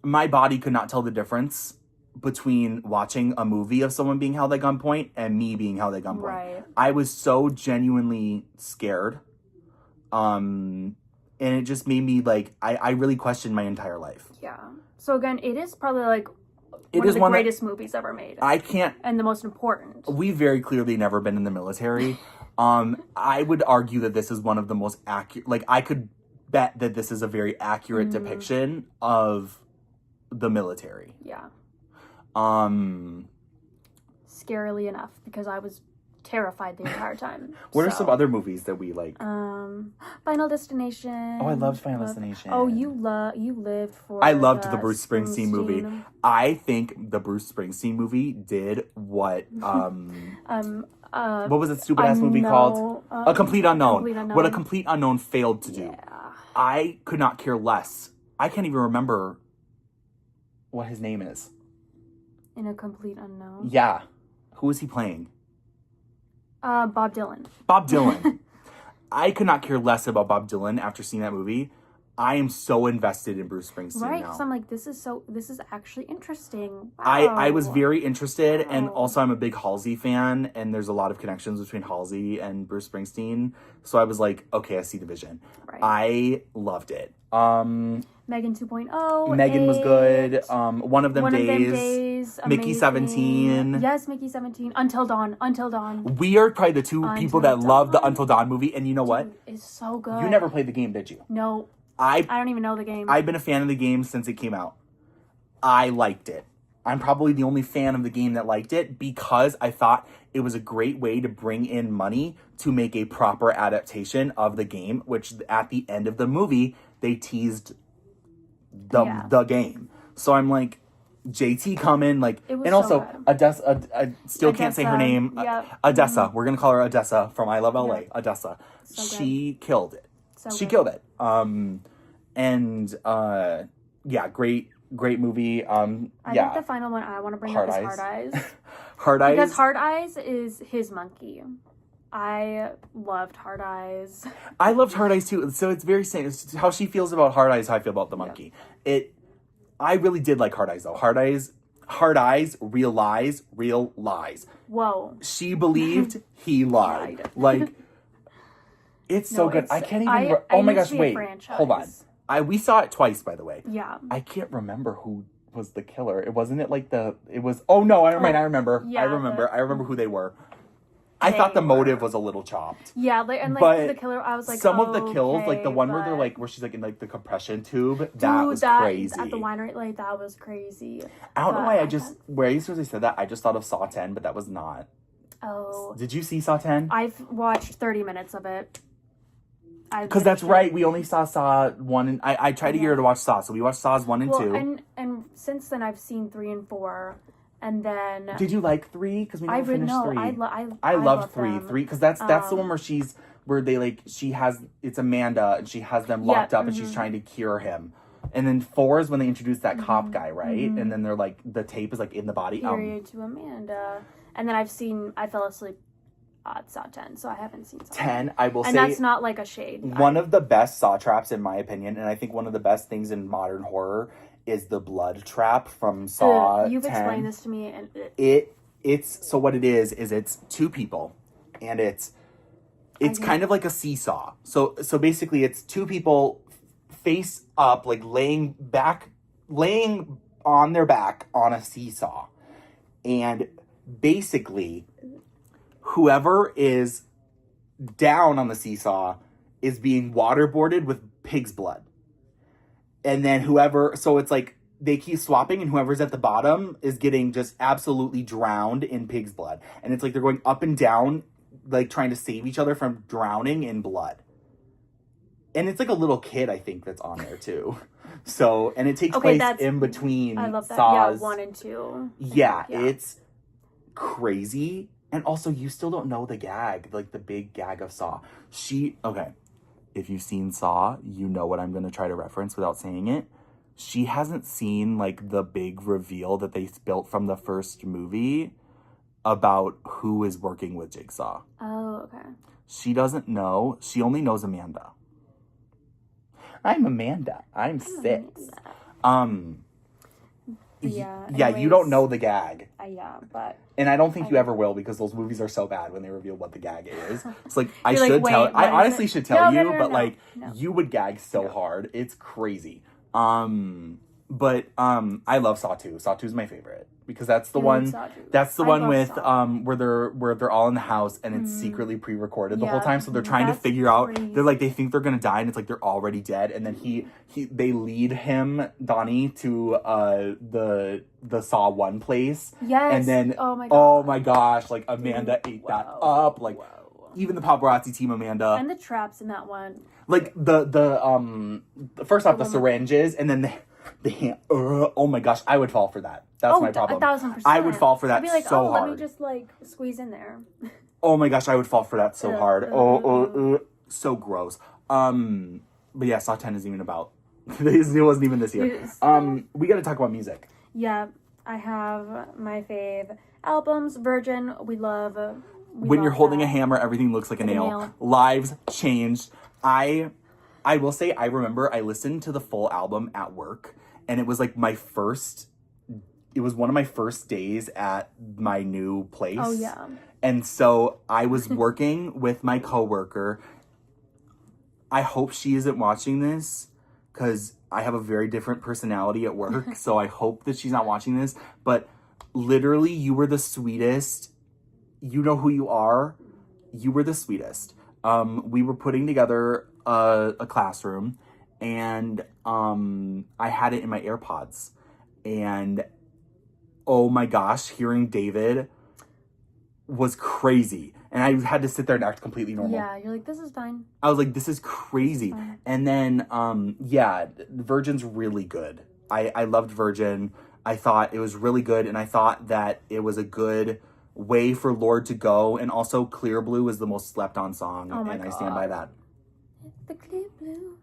My body could not tell the difference between watching a movie of someone being held at gunpoint and me being held at gunpoint. Right. I was so genuinely scared. And it just made me, like... I really questioned my entire life. Yeah. So, again, it is probably, like... One of the greatest movies ever made. I can't... And the most important. We've very clearly never been in the military. I would argue that this is one of the most accurate... Like, I could bet that this is a very accurate depiction of the military. Yeah. Scarily enough, because I was terrified the entire time. What are some other movies that we like? Final Destination. Oh, I loved Final Destination. Oh, you lived for... I loved the Bruce Springsteen movie. I think the Bruce Springsteen movie did what what was that stupid ass movie called? A Complete Unknown. What A Complete Unknown failed to do. Yeah. I could not care less. I can't even remember what his name is. In A Complete Unknown? Yeah. Who is he playing? Bob Dylan. Bob Dylan. I could not care less about Bob Dylan after seeing that movie. I am so invested in Bruce Springsteen now. Right, because I'm like, this is actually interesting. Wow. I was very interested, and also I'm a big Halsey fan, and there's a lot of connections between Halsey and Bruce Springsteen. So I was like, okay, I see the vision. Right. I loved it. Megan 2.0. Megan was good. One of them days. Mickey 17. Yes, Mickey 17. Until Dawn. We are probably the two people that love the Until Dawn movie, and you know what? It's so good. You never played the game, did you? No. I don't even know the game. I've been a fan of the game since it came out. I liked it. I'm probably the only fan of the game that liked it because I thought it was a great way to bring in money to make a proper adaptation of the game, which at the end of the movie, they teased the game. So I'm like, JT coming, like, and also so Odessa, I still can't say her name. Yep. Odessa. We're going to call her Odessa from I Love LA. Yep. Odessa. So she killed it. She killed it. Great movie. I think the final one I want to bring up is Hard Eyes. Hard Eyes. Because Hard Eyes is his monkey. I loved Hard Eyes. I loved Hard Eyes too. So it's very same. It's how she feels about Hard Eyes, how I feel about the monkey. I really did like Hard Eyes though. Hard Eyes, real lies, real lies. Whoa. She believed, he lied. Like, it's so good. I can't even... oh my gosh, wait. Hold on. We saw it twice, by the way. Yeah. I can't remember who was the killer. It wasn't it like the... It was... Oh no, I remember. Yeah, I remember who they were. I thought the motive was a little chopped. Yeah, but the killer, I was like, some of the kills, like the one where she's like in like the compression tube, that was crazy. At the winery, like that was crazy. I don't know why where you supposed to say that, I just thought of Saw 10, but that was not. Oh. Did you see Saw 10? I've watched 30 minutes of it. Because that's right, we only saw Saw 1 and... I tried to get her to watch Saw, so we watched Saws 1 and 2. And since then I've seen 3 and 4, and then... Did you like 3? Because we never finished 3. I loved 3. 3, because that's the one where they like, it's Amanda, and she has them locked up, and she's trying to cure him. And then 4 is when they introduce that cop guy, right? And then they're like, the tape is like in the body. Period to Amanda. And then I fell asleep at Saw 10, so I haven't seen Saw 10. I will say, and that's not like a shade. One of the best Saw traps, in my opinion, and I think one of the best things in modern horror is the blood trap from Saw 10. You've explained this to me, and it's so what it is it's two people, and it's kind of like a seesaw. So basically, it's two people face up, like laying on their back on a seesaw, and basically, whoever is down on the seesaw is being waterboarded with pig's blood. And then so it's like they keep swapping, and whoever's at the bottom is getting just absolutely drowned in pig's blood. And it's like they're going up and down, like trying to save each other from drowning in blood. And it's like a little kid, I think, that's on there too. So, and it takes place in between I love that. Saws. Yeah, 1 and 2. Yeah, it's crazy. And also, you still don't know the gag, like the big gag of Saw. Okay, if you've seen Saw, you know what I'm going to try to reference without saying it. She hasn't seen like the big reveal that they built from the first movie about who is working with Jigsaw. Oh, okay. She doesn't know. She only knows Amanda. I'm Amanda. I'm 6. Yeah, you don't know the gag. Yeah, but... And I don't think you ever will, because those movies are so bad when they reveal what the gag is. It's like, I honestly should tell you, but like, you would gag so hard. It's crazy. But I love Saw 2. Saw 2 is my favorite. Because that's the one with where they're all in the house and it's secretly pre-recorded the whole time, so they're trying to figure out, they think they're gonna die and it's like they're already dead, and then they lead Donnie to the Saw 1 place. Yes. And then oh my gosh, like Amanda ate that up. Like even the paparazzi team, Amanda. And the traps in that one. Like the first off the syringes, and then oh my gosh, I would fall for that. That's my problem. 1,000%. I would fall for that. I'd be like, so hard. Let me just like squeeze in there. Oh my gosh, I would fall for that so hard. So gross. But yeah, Saw 10 isn't even about. It wasn't even this year. We got to talk about music. Yeah, I have my fave albums. Virgin, we love. When you're holding a hammer, everything looks like a nail. Lives changed. I will say, I remember I listened to the full album at work, and it was like it was one of my first days at my new place. Oh, yeah. And so I was working with my coworker. I hope she isn't watching this, because I have a very different personality at work. So I hope that she's not watching this. But literally, you were the sweetest. You know who you are. You were the sweetest. We were putting together a classroom, and I had it in my AirPods, and oh my gosh, hearing David was crazy, and I had to sit there and act completely normal. Yeah, you're like, this is fine. I was like, this is crazy. And then Virgin's really good. I loved Virgin. I thought it was really good, and I thought that it was a good way for Lorde to go, and also Clear Blue is the most slept on song, and I stand by that. The Clear Blue.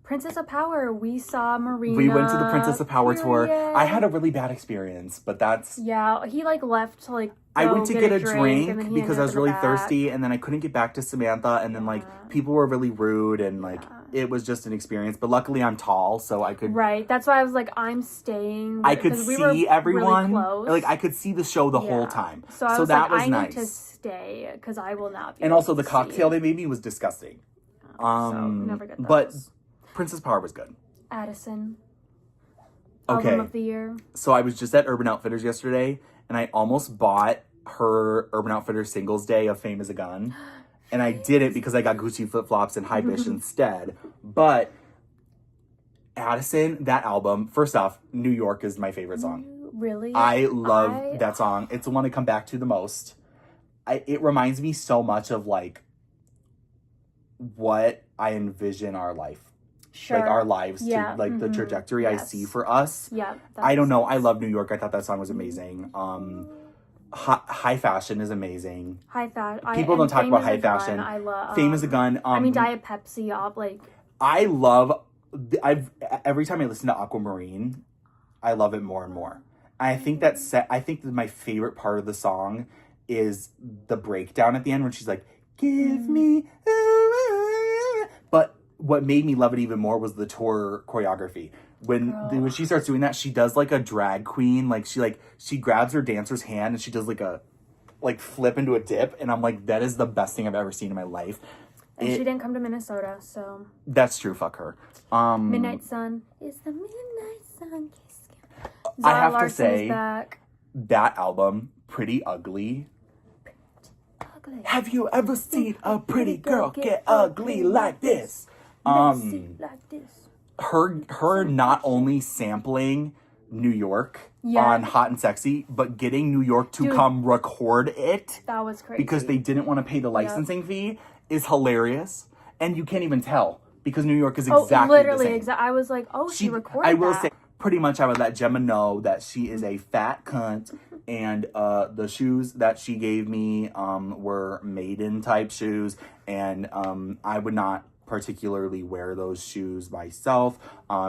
Princess of Power, we saw Marina. We went to the Princess of Power tour. I had a really bad experience, but that's... Yeah, he left to like I went to get a drink because I was really thirsty, and then I couldn't get back to Samantha, and then like people were really rude, and like it was just an experience. But luckily I'm tall, so I could... Right, that's why I was like, I'm staying. I could see everyone. Really close. Like I could see the show the whole time. So I was that like, was nice. I need to stay because I will not be. And also the cocktail they made me was disgusting. So never get those. But Princess Power was good. Addison. Okay. Album of the year. So I was just at Urban Outfitters yesterday, and I almost bought her Urban Outfitters Singles Day of Fame is a Gun. And I didn't because I got Gucci flip-flops and High Bish instead. But Addison, that album, first off, New York is my favorite song. Really? I love that song. It's the one I come back to the most. It reminds me so much of like what I envision our life. Sure. Like our lives to like the trajectory I see for us. Yeah. I don't know. I love New York. I thought that song was amazing. High Fashion is amazing. High Fashion. People don't talk about High Fashion. I love Fame is a Gun. I mean, Diet Pepsi. Like I love. Every time I listen to Aquamarine, I love it more and more. I think that my favorite part of the song is the breakdown at the end when she's like, "Give me." But what made me love it even more was the tour choreography. When she starts doing that, she does like a drag queen. Like she grabs her dancer's hand and she does like a flip into a dip. And I'm like, that is the best thing I've ever seen in my life. And she didn't come to Minnesota, so. That's true. Fuck her. Midnight Sun is the midnight sun. I have to say, that album, Pretty Ugly. Have you ever seen a pretty girl get ugly like this? Her not only sampling New York on Hot and Sexy, but getting New York to come record it. That was crazy. Because they didn't want to pay the licensing fee is hilarious. And you can't even tell because New York is exactly the same. I was like, she recorded I will that. say, pretty much I would let Gemma know that she is a fat cunt, and the shoes that she gave me were maiden type shoes, and I would not particularly wear those shoes myself.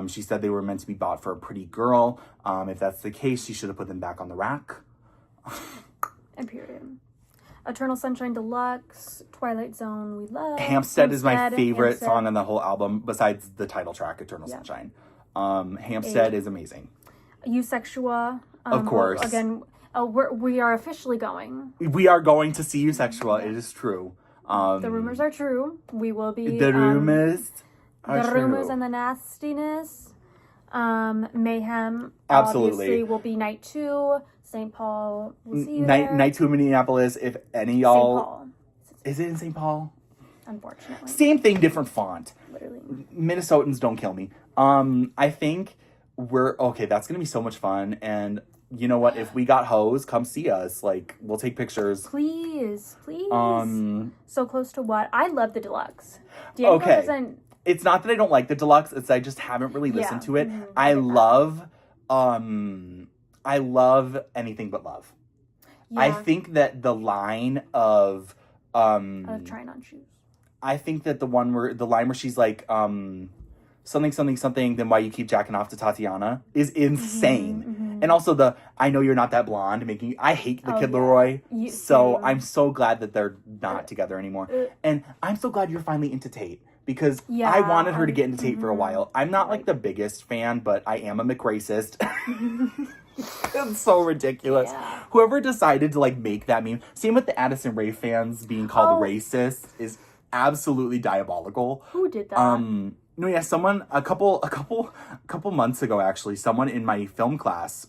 She said they were meant to be bought for a pretty girl. If that's the case, she should have put them back on the rack. And period. Eternal Sunshine Deluxe, Twilight Zone, we love. Hampstead is my favorite song on the whole album, besides the title track, Eternal Sunshine. Hampstead is amazing. Eusexua. Of course. Again, we are officially going. We are going to see Eusexua. It is true. The rumors are true. We will be. The rumors are the true. rumors and the nastiness. Mayhem. Absolutely. Obviously will be night 2. St. Paul. We'll see you Night 2 in Minneapolis. If any of y'all. St. Paul. Is it in St. Paul? Unfortunately. Same thing, different font. Literally. Minnesotans, don't kill me. I think okay, that's gonna be so much fun. And you know what? If we got hoes, come see us. Like, we'll take pictures. Please. So close to what? I love the deluxe. Diego okay. doesn't. It's not that I don't like the deluxe, it's I just haven't really listened to it. Mm-hmm. I love Anything But Love. Yeah. I think that the line of trying on shoes. I think that the line where she's like something, then why you keep jacking off to Tatiana is insane. Mm-hmm. And also I know you're not that blonde I hate the Kid Laroi. So I'm so glad that they're not together anymore. And I'm so glad you're finally into Tate. Because I wanted her to get into Tate for a while. I'm not like the biggest fan, but I am a McRacist. It's so ridiculous. Yeah. Whoever decided to like make that meme, same with the Addison Rae fans being called racist, is absolutely diabolical. Who did that? No, yeah, someone a couple months ago actually, someone in my film class,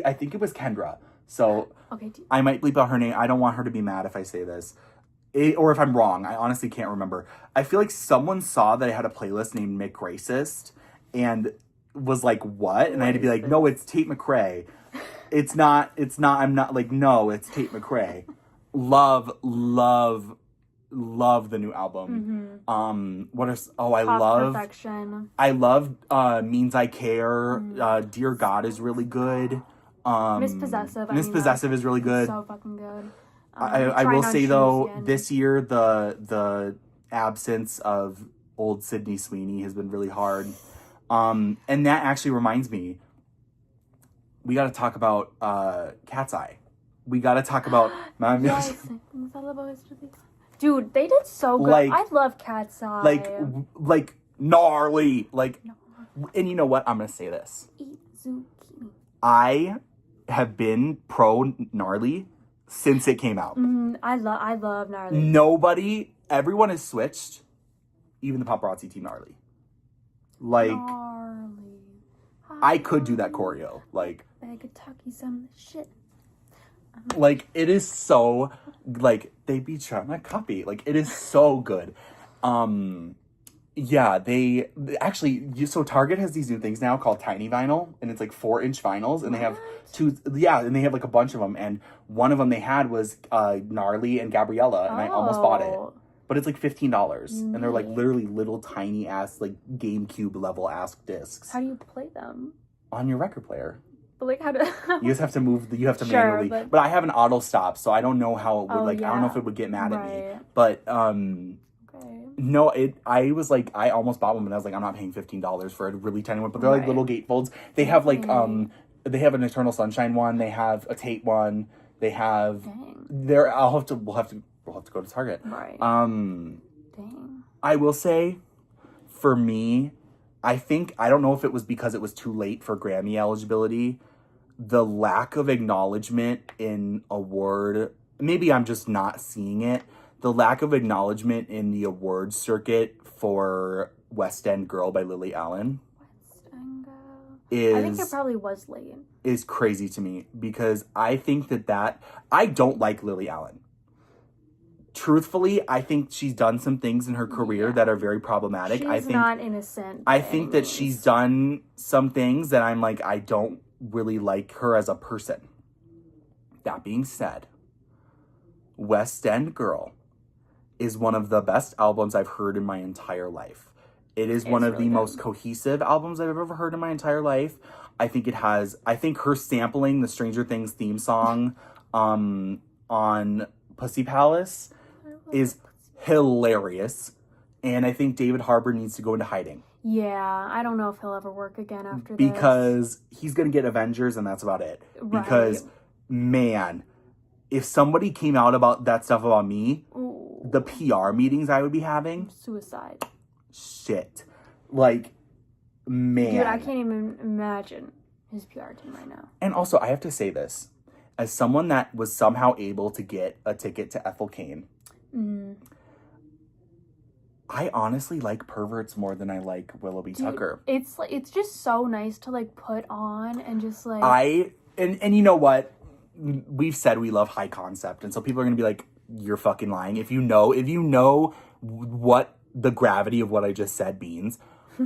I think it was Kendra. So okay, I might bleep out her name. I don't want her to be mad if I say this. Or if I'm wrong, I honestly can't remember. I feel like someone saw that I had a playlist named Mick Racist and was like, what? And I had to be like, no, it's Tate McRae. It's not, I'm not like, no, it's Tate McRae. Love the new album. Mm-hmm. Perfection. I love Means I Care. Dear God is really good. Miss Possessive. Miss Possessive is really good. So fucking good. I will say though, this year the absence of old Sydney Sweeney has been really hard. And that actually reminds me, we got to talk about Cat's Eye. We got to talk about Dude, they did so good. Like, I love Cat's Eye. Like gnarly. And you know what? I'm gonna say this. Eat zucchini. I have been pro gnarly since it came out. I love gnarly. Everyone has switched, even the paparazzi team gnarly. Gnarly. I could do that choreo. I could talk you some shit. It is so, they be trying to copy. It is so good. Yeah, they actually, so Target has these new things now called Tiny Vinyl, and it's 4-inch vinyls, and they have and they have a bunch of them, and one of them they had was Gnarly and Gabriella, and I almost bought it. But it's $15, and they're literally little tiny ass, GameCube level ass discs. How do you play them? On your record player. But how to... You just have to move, you have to manually. But I have an auto stop, so I don't know how it would, I don't know if it would get mad at me. But, no, I was I almost bought one, and I was I'm not paying $15 for a really tiny one. But they're little gatefolds. They have they have an Eternal Sunshine one. They have a Tate one. They have. We'll have to go to Target. Right. Dang. I will say, for me, I don't know if it was because it was too late for Grammy eligibility. The lack of acknowledgement in award. Maybe I'm just not seeing it. The lack of acknowledgement in the awards circuit for West End Girl by Lily Allen I think it probably was late. Is crazy to me, because I think that I don't like Lily Allen. Truthfully, I think she's done some things in her career that are very problematic. She's not innocent. I think that she's done some things that I'm I don't really like her as a person. That being said, West End Girl is one of the best albums I've heard in my entire life. It is one of the most cohesive albums I've ever heard in my entire life. I think her sampling the Stranger Things theme song on Pussy Palace is hilarious. And I think David Harbour needs to go into hiding. Yeah, I don't know if he'll ever work again after this. Because he's going to get Avengers and that's about it. Right. Because, man, if somebody came out about that stuff about me, the PR meetings I would be having. Suicide. Shit. Like, man. Dude, I can't even imagine his PR team right now. And also, I have to say this. As someone that was somehow able to get a ticket to Ethel Cain, I honestly like perverts more than I like Willoughby Tucker. It's just so nice to, like, put on and just, like... And you know what? We've said we love high concept. And so people are going to be like, you're fucking lying. If you know what the gravity of what I just said means.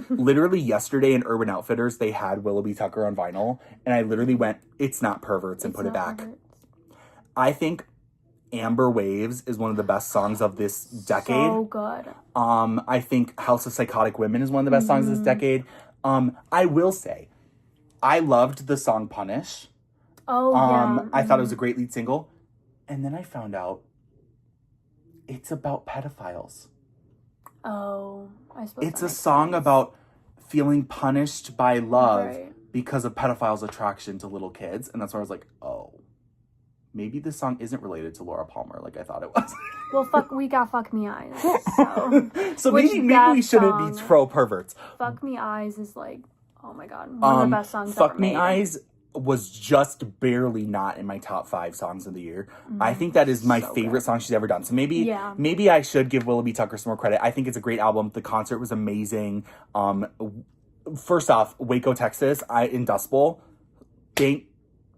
Literally yesterday in Urban Outfitters, they had Willoughby Tucker on vinyl. And I literally went, it's not perverts, and put it back. Perverts. I think Amber Waves is one of the best songs of this decade. So good. I think House of Psychotic Women is one of the best songs of this decade. I will say, I loved the song Punish. Oh, yeah. I thought it was a great lead single. And then I found out it's about pedophiles. Oh, I suppose it's a song about feeling punished by love because of pedophiles' attraction to little kids. And that's where I was like, oh, maybe this song isn't related to Laura Palmer like I thought it was. Well, we got Fuck Me Eyes. So maybe we shouldn't be pro perverts. Fuck Me Eyes is like, oh my God, one of the best songs Fuck ever Me made. Eyes was just barely not in my top 5 songs of the year. I think that is my favorite song she's ever done. So maybe I should give Willoughby Tucker some more credit. I think it's a great album. The concert was amazing. First off, Waco, Texas, in Dust Bowl, thank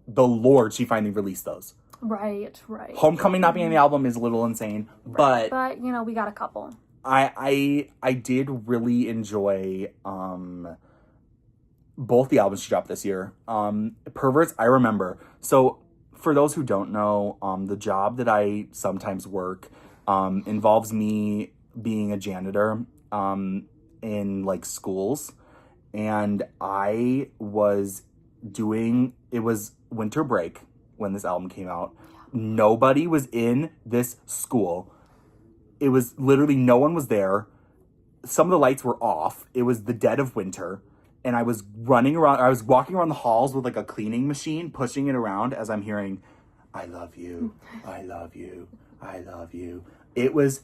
the Lord she finally released those. Right. Homecoming not being on the album is a little insane, but you know, we got a couple. I did really enjoy both the albums she dropped this year. Perverts, I remember. So for those who don't know, the job that I sometimes work involves me being a janitor in like schools. And I was it was winter break when this album came out. Nobody was in this school. It was literally no one was there. Some of the lights were off. It was the dead of winter. And I was walking around the halls with like a cleaning machine, pushing it around as I'm hearing, I love you, I love you, I love you. It was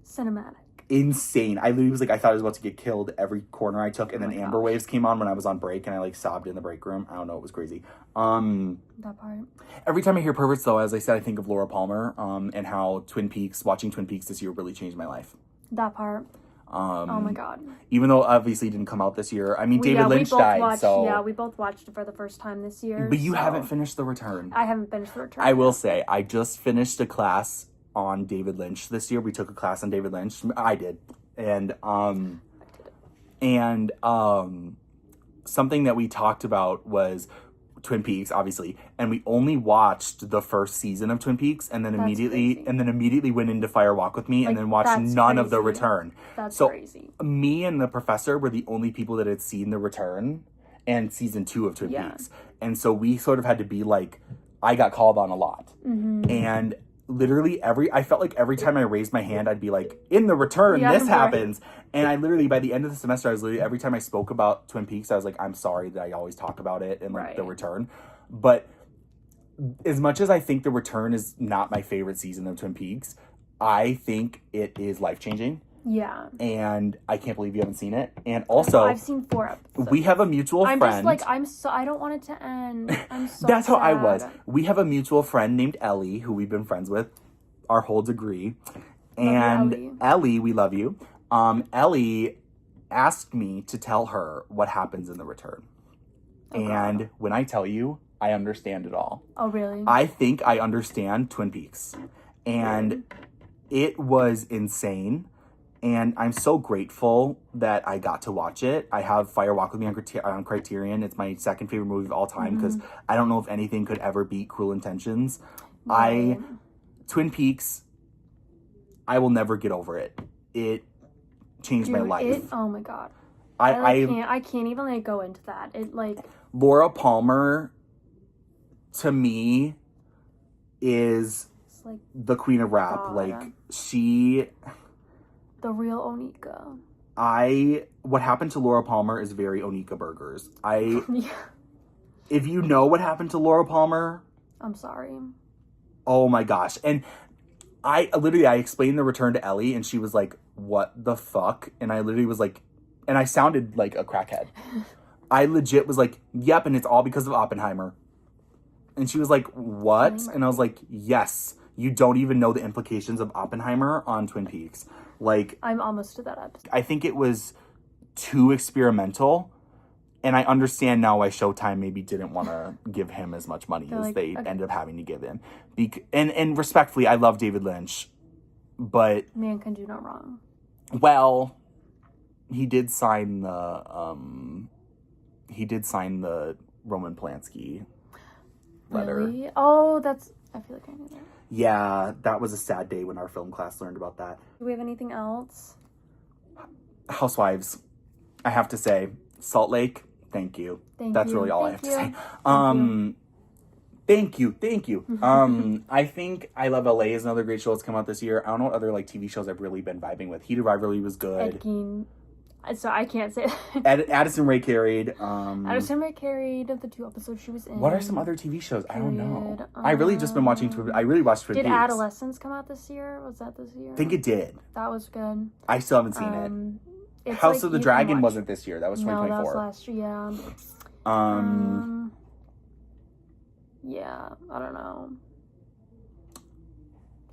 cinematic. Insane. I literally was like, I thought I was about to get killed every corner I took. And then Amber Waves came on when I was on break and I like sobbed in the break room. I don't know, it was crazy. That part. Every time I hear Perverts though, as I said, I think of Laura Palmer and how watching Twin Peaks this year really changed my life. That part. Oh my God. Even though obviously it didn't come out this year. I mean, David Lynch died, so... Yeah, we both watched it for the first time this year. But you haven't finished The Return. I haven't finished The Return. I will say, I just finished a class on David Lynch this year. We took a class on David Lynch. I did. And, something that we talked about was Twin Peaks, obviously, and we only watched the first season of Twin Peaks, and then immediately went into Fire Walk with Me, and then watched none of The Return. That's crazy. Me and the professor were the only people that had seen The Return and season 2 of Twin Peaks, and so we sort of had to be like, I got called on a lot, and literally I felt like every time I raised my hand, I'd be like, in The Return, this happens. And I literally, by the end of the semester, every time I spoke about Twin Peaks, I was like, I'm sorry that I always talk about it and like The Return. But as much as I think The Return is not my favorite season of Twin Peaks, I think it is life-changing. Yeah. And I can't believe you haven't seen it. And also, I've seen 4 episodes. We have a mutual friend. I'm just like, I don't want it to end. I'm so That's sad. how I was. We have a mutual friend named Ellie, who we've been friends with our whole degree. And Ellie, we love you. Ellie asked me to tell her what happens in The Return. And when I tell you, I understand it all. Oh, really? I think I understand Twin Peaks. And it was insane. And I'm so grateful that I got to watch it. I have Fire Walk with Me on Criterion. It's my second favorite movie of all time because I don't know if anything could ever beat Cruel Intentions. Twin Peaks I will never get over it. It changed my life. Oh my god. I can't even like go into that. It like Laura Palmer to me is like the queen of rap. God. Like she the real Onika. What happened to Laura Palmer is very Onika Burgers. Yeah. If you know what happened to Laura Palmer, I'm sorry. Oh my gosh. And I explained the return to Ellie and she was like, what the fuck? And I literally was like, and I sounded like a crackhead. I legit was like, yep, and it's all because of Oppenheimer. And she was like, what? And I was like, yes, you don't even know the implications of Oppenheimer on Twin Peaks. Like, I'm almost to that episode. I think it was too experimental. And I understand now why Showtime maybe didn't want to give him as much money as they ended up having to give him. And respectfully, I love David Lynch, but... Man can do no wrong. Well, he did sign the Roman Polanski letter. Really? Oh, that's... I feel like I knew that. Yeah, that was a sad day when our film class learned about that. Do we have anything else? Housewives. I have to say, Salt Lake... Thank you. That's really all I have to say. Thank you. I think I Love LA is another great show that's come out this year. I don't know what other like TV shows I've really been vibing with. Heated Rivalry was good. Ed Gein. So I can't say that. Addison Rae carried. Addison Rae carried of the 2 episodes she was in. What are some other TV shows? I don't know. I really just been watching. I really watched Twin Peaks. Did Adolescence come out this year? Was that this year? I think it did. That was good. I still haven't seen it. House of the Dragon wasn't this year. That was 2024. No, that was last year. Yeah. Yeah, I don't know.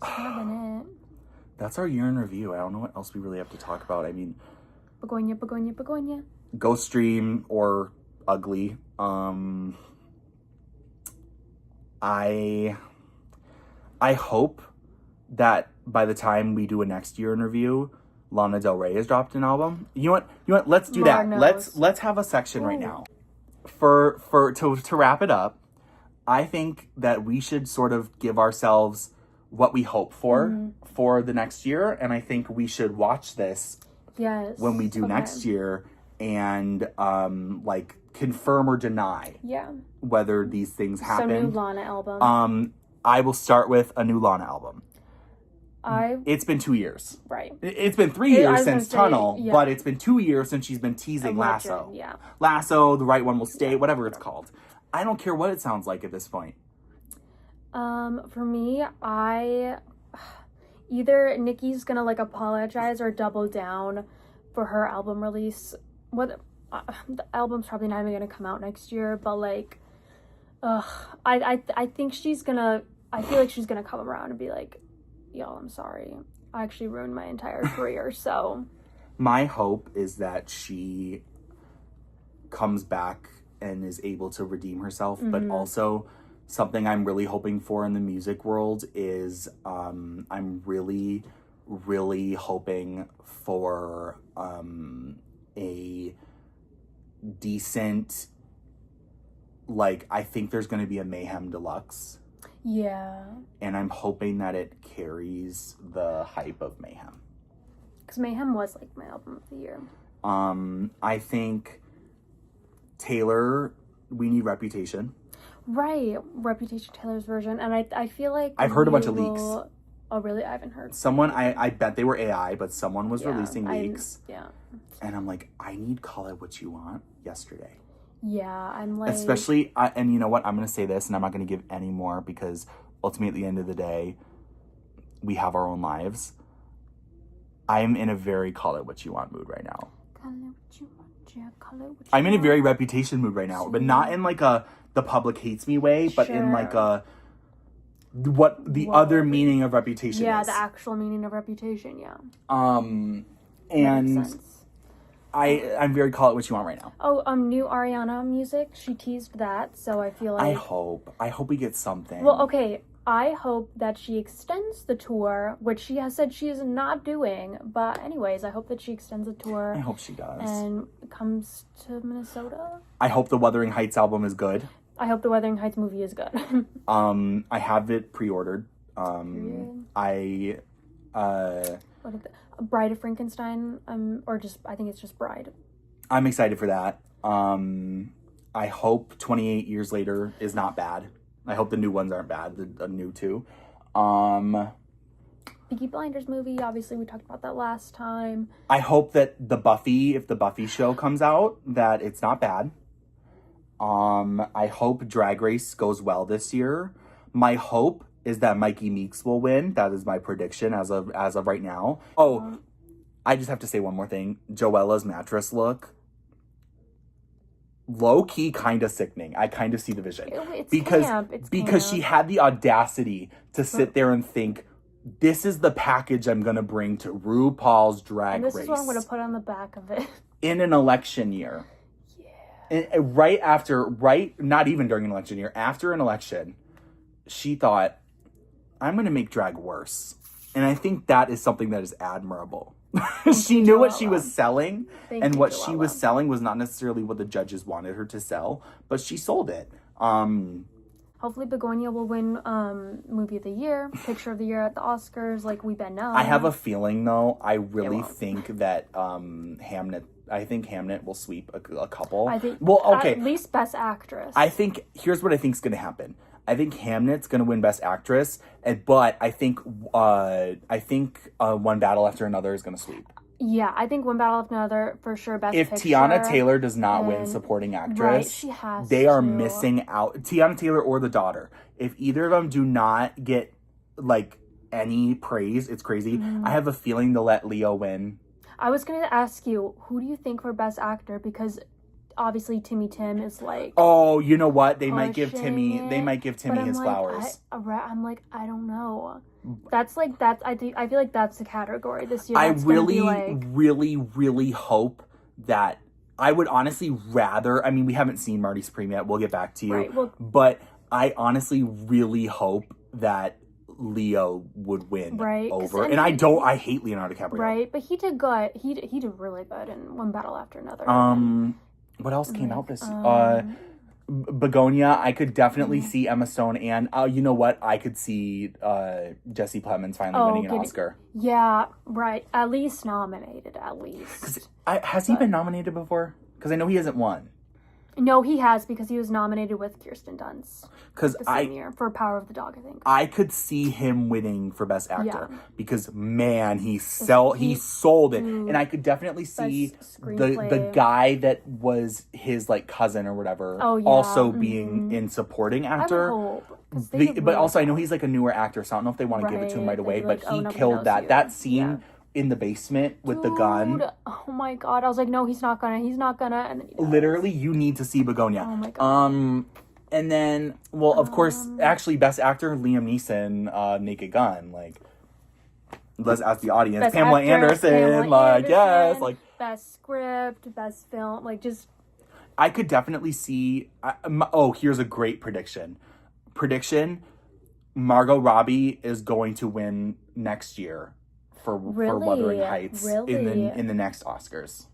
That's kind of been it. That's our year in review. I don't know what else we really have to talk about. I mean, Begonia. Ghost Stream or Ugly. I hope that by the time we do a next year in review, Lana Del Rey has dropped an album. You know what? Let's do that. Let's have a section right now. To wrap it up, I think that we should sort of give ourselves what we hope for the next year, and I think we should watch this when we do next year and like confirm or deny whether these things happen. Some new Lana album. I will start with a new Lana album. It's been 2 years. Right. It's been 3 years since Tunnel, but it's been 2 years since she's been teasing Lasso. Yeah. Lasso, The Right One Will Stay, whatever it's called. I don't care what it sounds like at this point. For me, either Nicki's gonna like apologize or double down for her album release. The album's probably not even gonna come out next year, but like, I think she's gonna. I feel like she's gonna come around and be like, "Yo, I'm sorry. I actually ruined my entire career." So, my hope is that she comes back and is able to redeem herself, but also something I'm really hoping for in the music world is I'm really, really hoping for a decent, like, I think there's going to be a Mayhem Deluxe. Yeah. And I'm hoping that it carries the hype of Mayhem. Because Mayhem was like my album of the year. I think Taylor, we need Reputation. Right. Reputation, Taylor's version. And I feel like I've heard a bunch of leaks. Oh, really? I haven't heard. Someone, I bet they were AI, but someone was releasing leaks. Yeah. And I'm like, I need Call It What You Want yesterday. Yeah, I'm like... Especially, and you know what? I'm going to say this, and I'm not going to give any more, because ultimately, at the end of the day, we have our own lives. I am in a very Call It What You Want mood right now. Call it what you want, yeah. Call it what you I'm in a want. very Reputation mood right now, but not in like a the public hates me way, but in like a what the other meaning of Reputation is. Yeah, the actual meaning of Reputation, yeah. And I'm very Call It What You Want right now. Oh, new Ariana music. She teased that, so I feel like... I hope we get something. Well, okay, I hope that she extends the tour, which she has said she is not doing. But anyways, I hope that she extends the tour. I hope she does. And comes to Minnesota. I hope the Wuthering Heights album is good. I hope the Wuthering Heights movie is good. I have it pre-ordered. I Bride of Frankenstein, or just, I think it's just Bride. I'm excited for that. I hope 28 years later is not bad. I hope the new ones aren't bad, the new two. Peaky Blinders movie, obviously we talked about that last time. I hope that if the Buffy show comes out, that it's not bad. I hope Drag Race goes well this year. My hope is that Mikey Meeks will win. That is my prediction as of right now. Oh, I just have to say one more thing. Joella's mattress look, low key, kind of sickening. I kind of see the vision because camp. She had the audacity to sit there and think, this is the package I'm gonna bring to RuPaul's Drag Race. This is what I'm gonna put on the back of it in an election year. And not even during an election year, after an election, she thought, I'm going to make drag worse. And I think that is something that is admirable. She knew what she was selling, and what she was selling was not necessarily what the judges wanted her to sell, but she sold it. Hopefully Begonia will win Movie of the Year, Picture of the Year at the Oscars, like we've been known. I have a feeling, though, I really think that Hamnet will sweep a couple. I think, okay. At least Best Actress. Here's what I think is going to happen. I think Hamnet's going to win Best Actress, but I think One Battle After Another is going to sweep. Yeah, I think One Battle After Another for sure. Best If Picture. Tiana Taylor does not win Supporting Actress, right, she has they are missing out. Tiana Taylor or the daughter. If either of them do not get like any praise, it's crazy. I have a feeling they'll let Leo win. I was going to ask you, who do you think for Best Actor? Because obviously Timmy Tim is like... Oh, you know what? They might give Timmy his flowers. I'm like, I don't know. That's like, I feel like that's the category this year. I really hope that... I would honestly rather... I mean, we haven't seen Marty Supreme yet. We'll get back to you. Right, but I honestly really hope that Leo would win over. And I hate Leonardo DiCaprio. Right, but he did good. He did really good in One Battle After Another. What else came out this Begonia, I could definitely see Emma Stone, and you know what? I could see Jesse Plemons finally winning an Oscar. Yeah, right. At least nominated, at least. Has he been nominated before? Because I know he hasn't won. No, he has, because he was nominated with Kirsten Dunst. Because the same year for Power of the Dog, I think. I could see him winning for Best Actor because man, he sold it, and I could definitely see the guy that was his like cousin or whatever also being in Supporting Actor. I would hope, but also I know he's like a newer actor, so I don't know if they want to give it to him right away. But he killed that scene. Yeah. In the basement with the gun. Oh my god. I was like, no, he's not gonna. And then he does. Literally, you need to see Begonia. Oh my god. And then, well, of course, actually, Best Actor, Liam Neeson, Naked Gun. Like, let's ask the audience. Best Pamela actor, Anderson. Yes. Like, Best Script, Best Film. Like, just... I could definitely see... here's a great prediction. Margot Robbie is going to win next year. For Wuthering Heights in the next Oscars.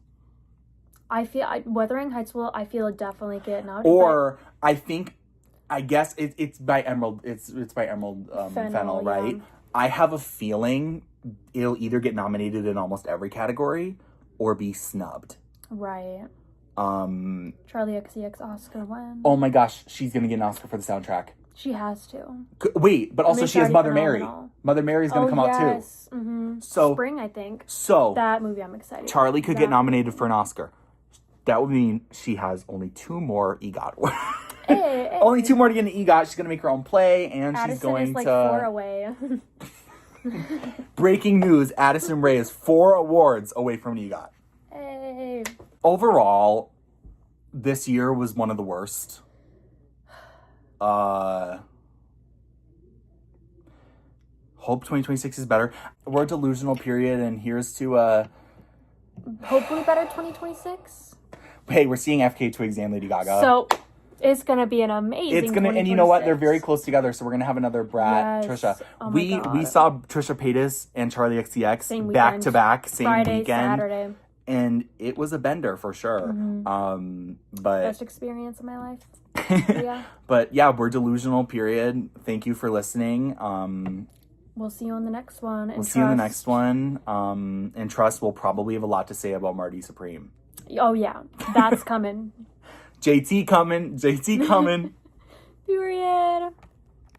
I feel Wuthering Heights will definitely get nominated. Or I guess it's by Emerald. It's by Emerald Fennell, right? I have a feeling it'll either get nominated in almost every category or be snubbed. Right. Charlie XCX Oscar win. Oh my gosh, she's gonna get an Oscar for the soundtrack. She has to. Wait, but also she has Mother Mary. Mother Mary's going to come out too. Mm-hmm. So spring, I think. So that movie, I'm excited. Charlie could get nominated for an Oscar. That would mean she has only 2 more EGOT awards. Only 2 more to get an EGOT. She's going to make her own play, and Addison she's going is like to 4 away. Breaking news: Addison Rae is 4 awards away from an EGOT. Hey. Overall, this year was one of the worst. Hope 2026 is better. We're a delusional period, and here's to hopefully better 2026. Hey, we're seeing FK Twigs and Lady Gaga. So it's gonna be an amazing. And you know what? They're very close together, so we're gonna have another Brat Trisha. Oh we saw Trisha Paytas and Charlie XCX back to back, same Friday, weekend, Saturday. And it was a bender for sure. Mm-hmm. But best experience of my life. Yeah. But yeah, we're delusional period. Thank you for listening. We'll see you on the next one. We'll see you in the next one. And trust we'll probably have a lot to say about Marty Supreme. Oh, yeah. That's coming. JT coming. JT coming. Period.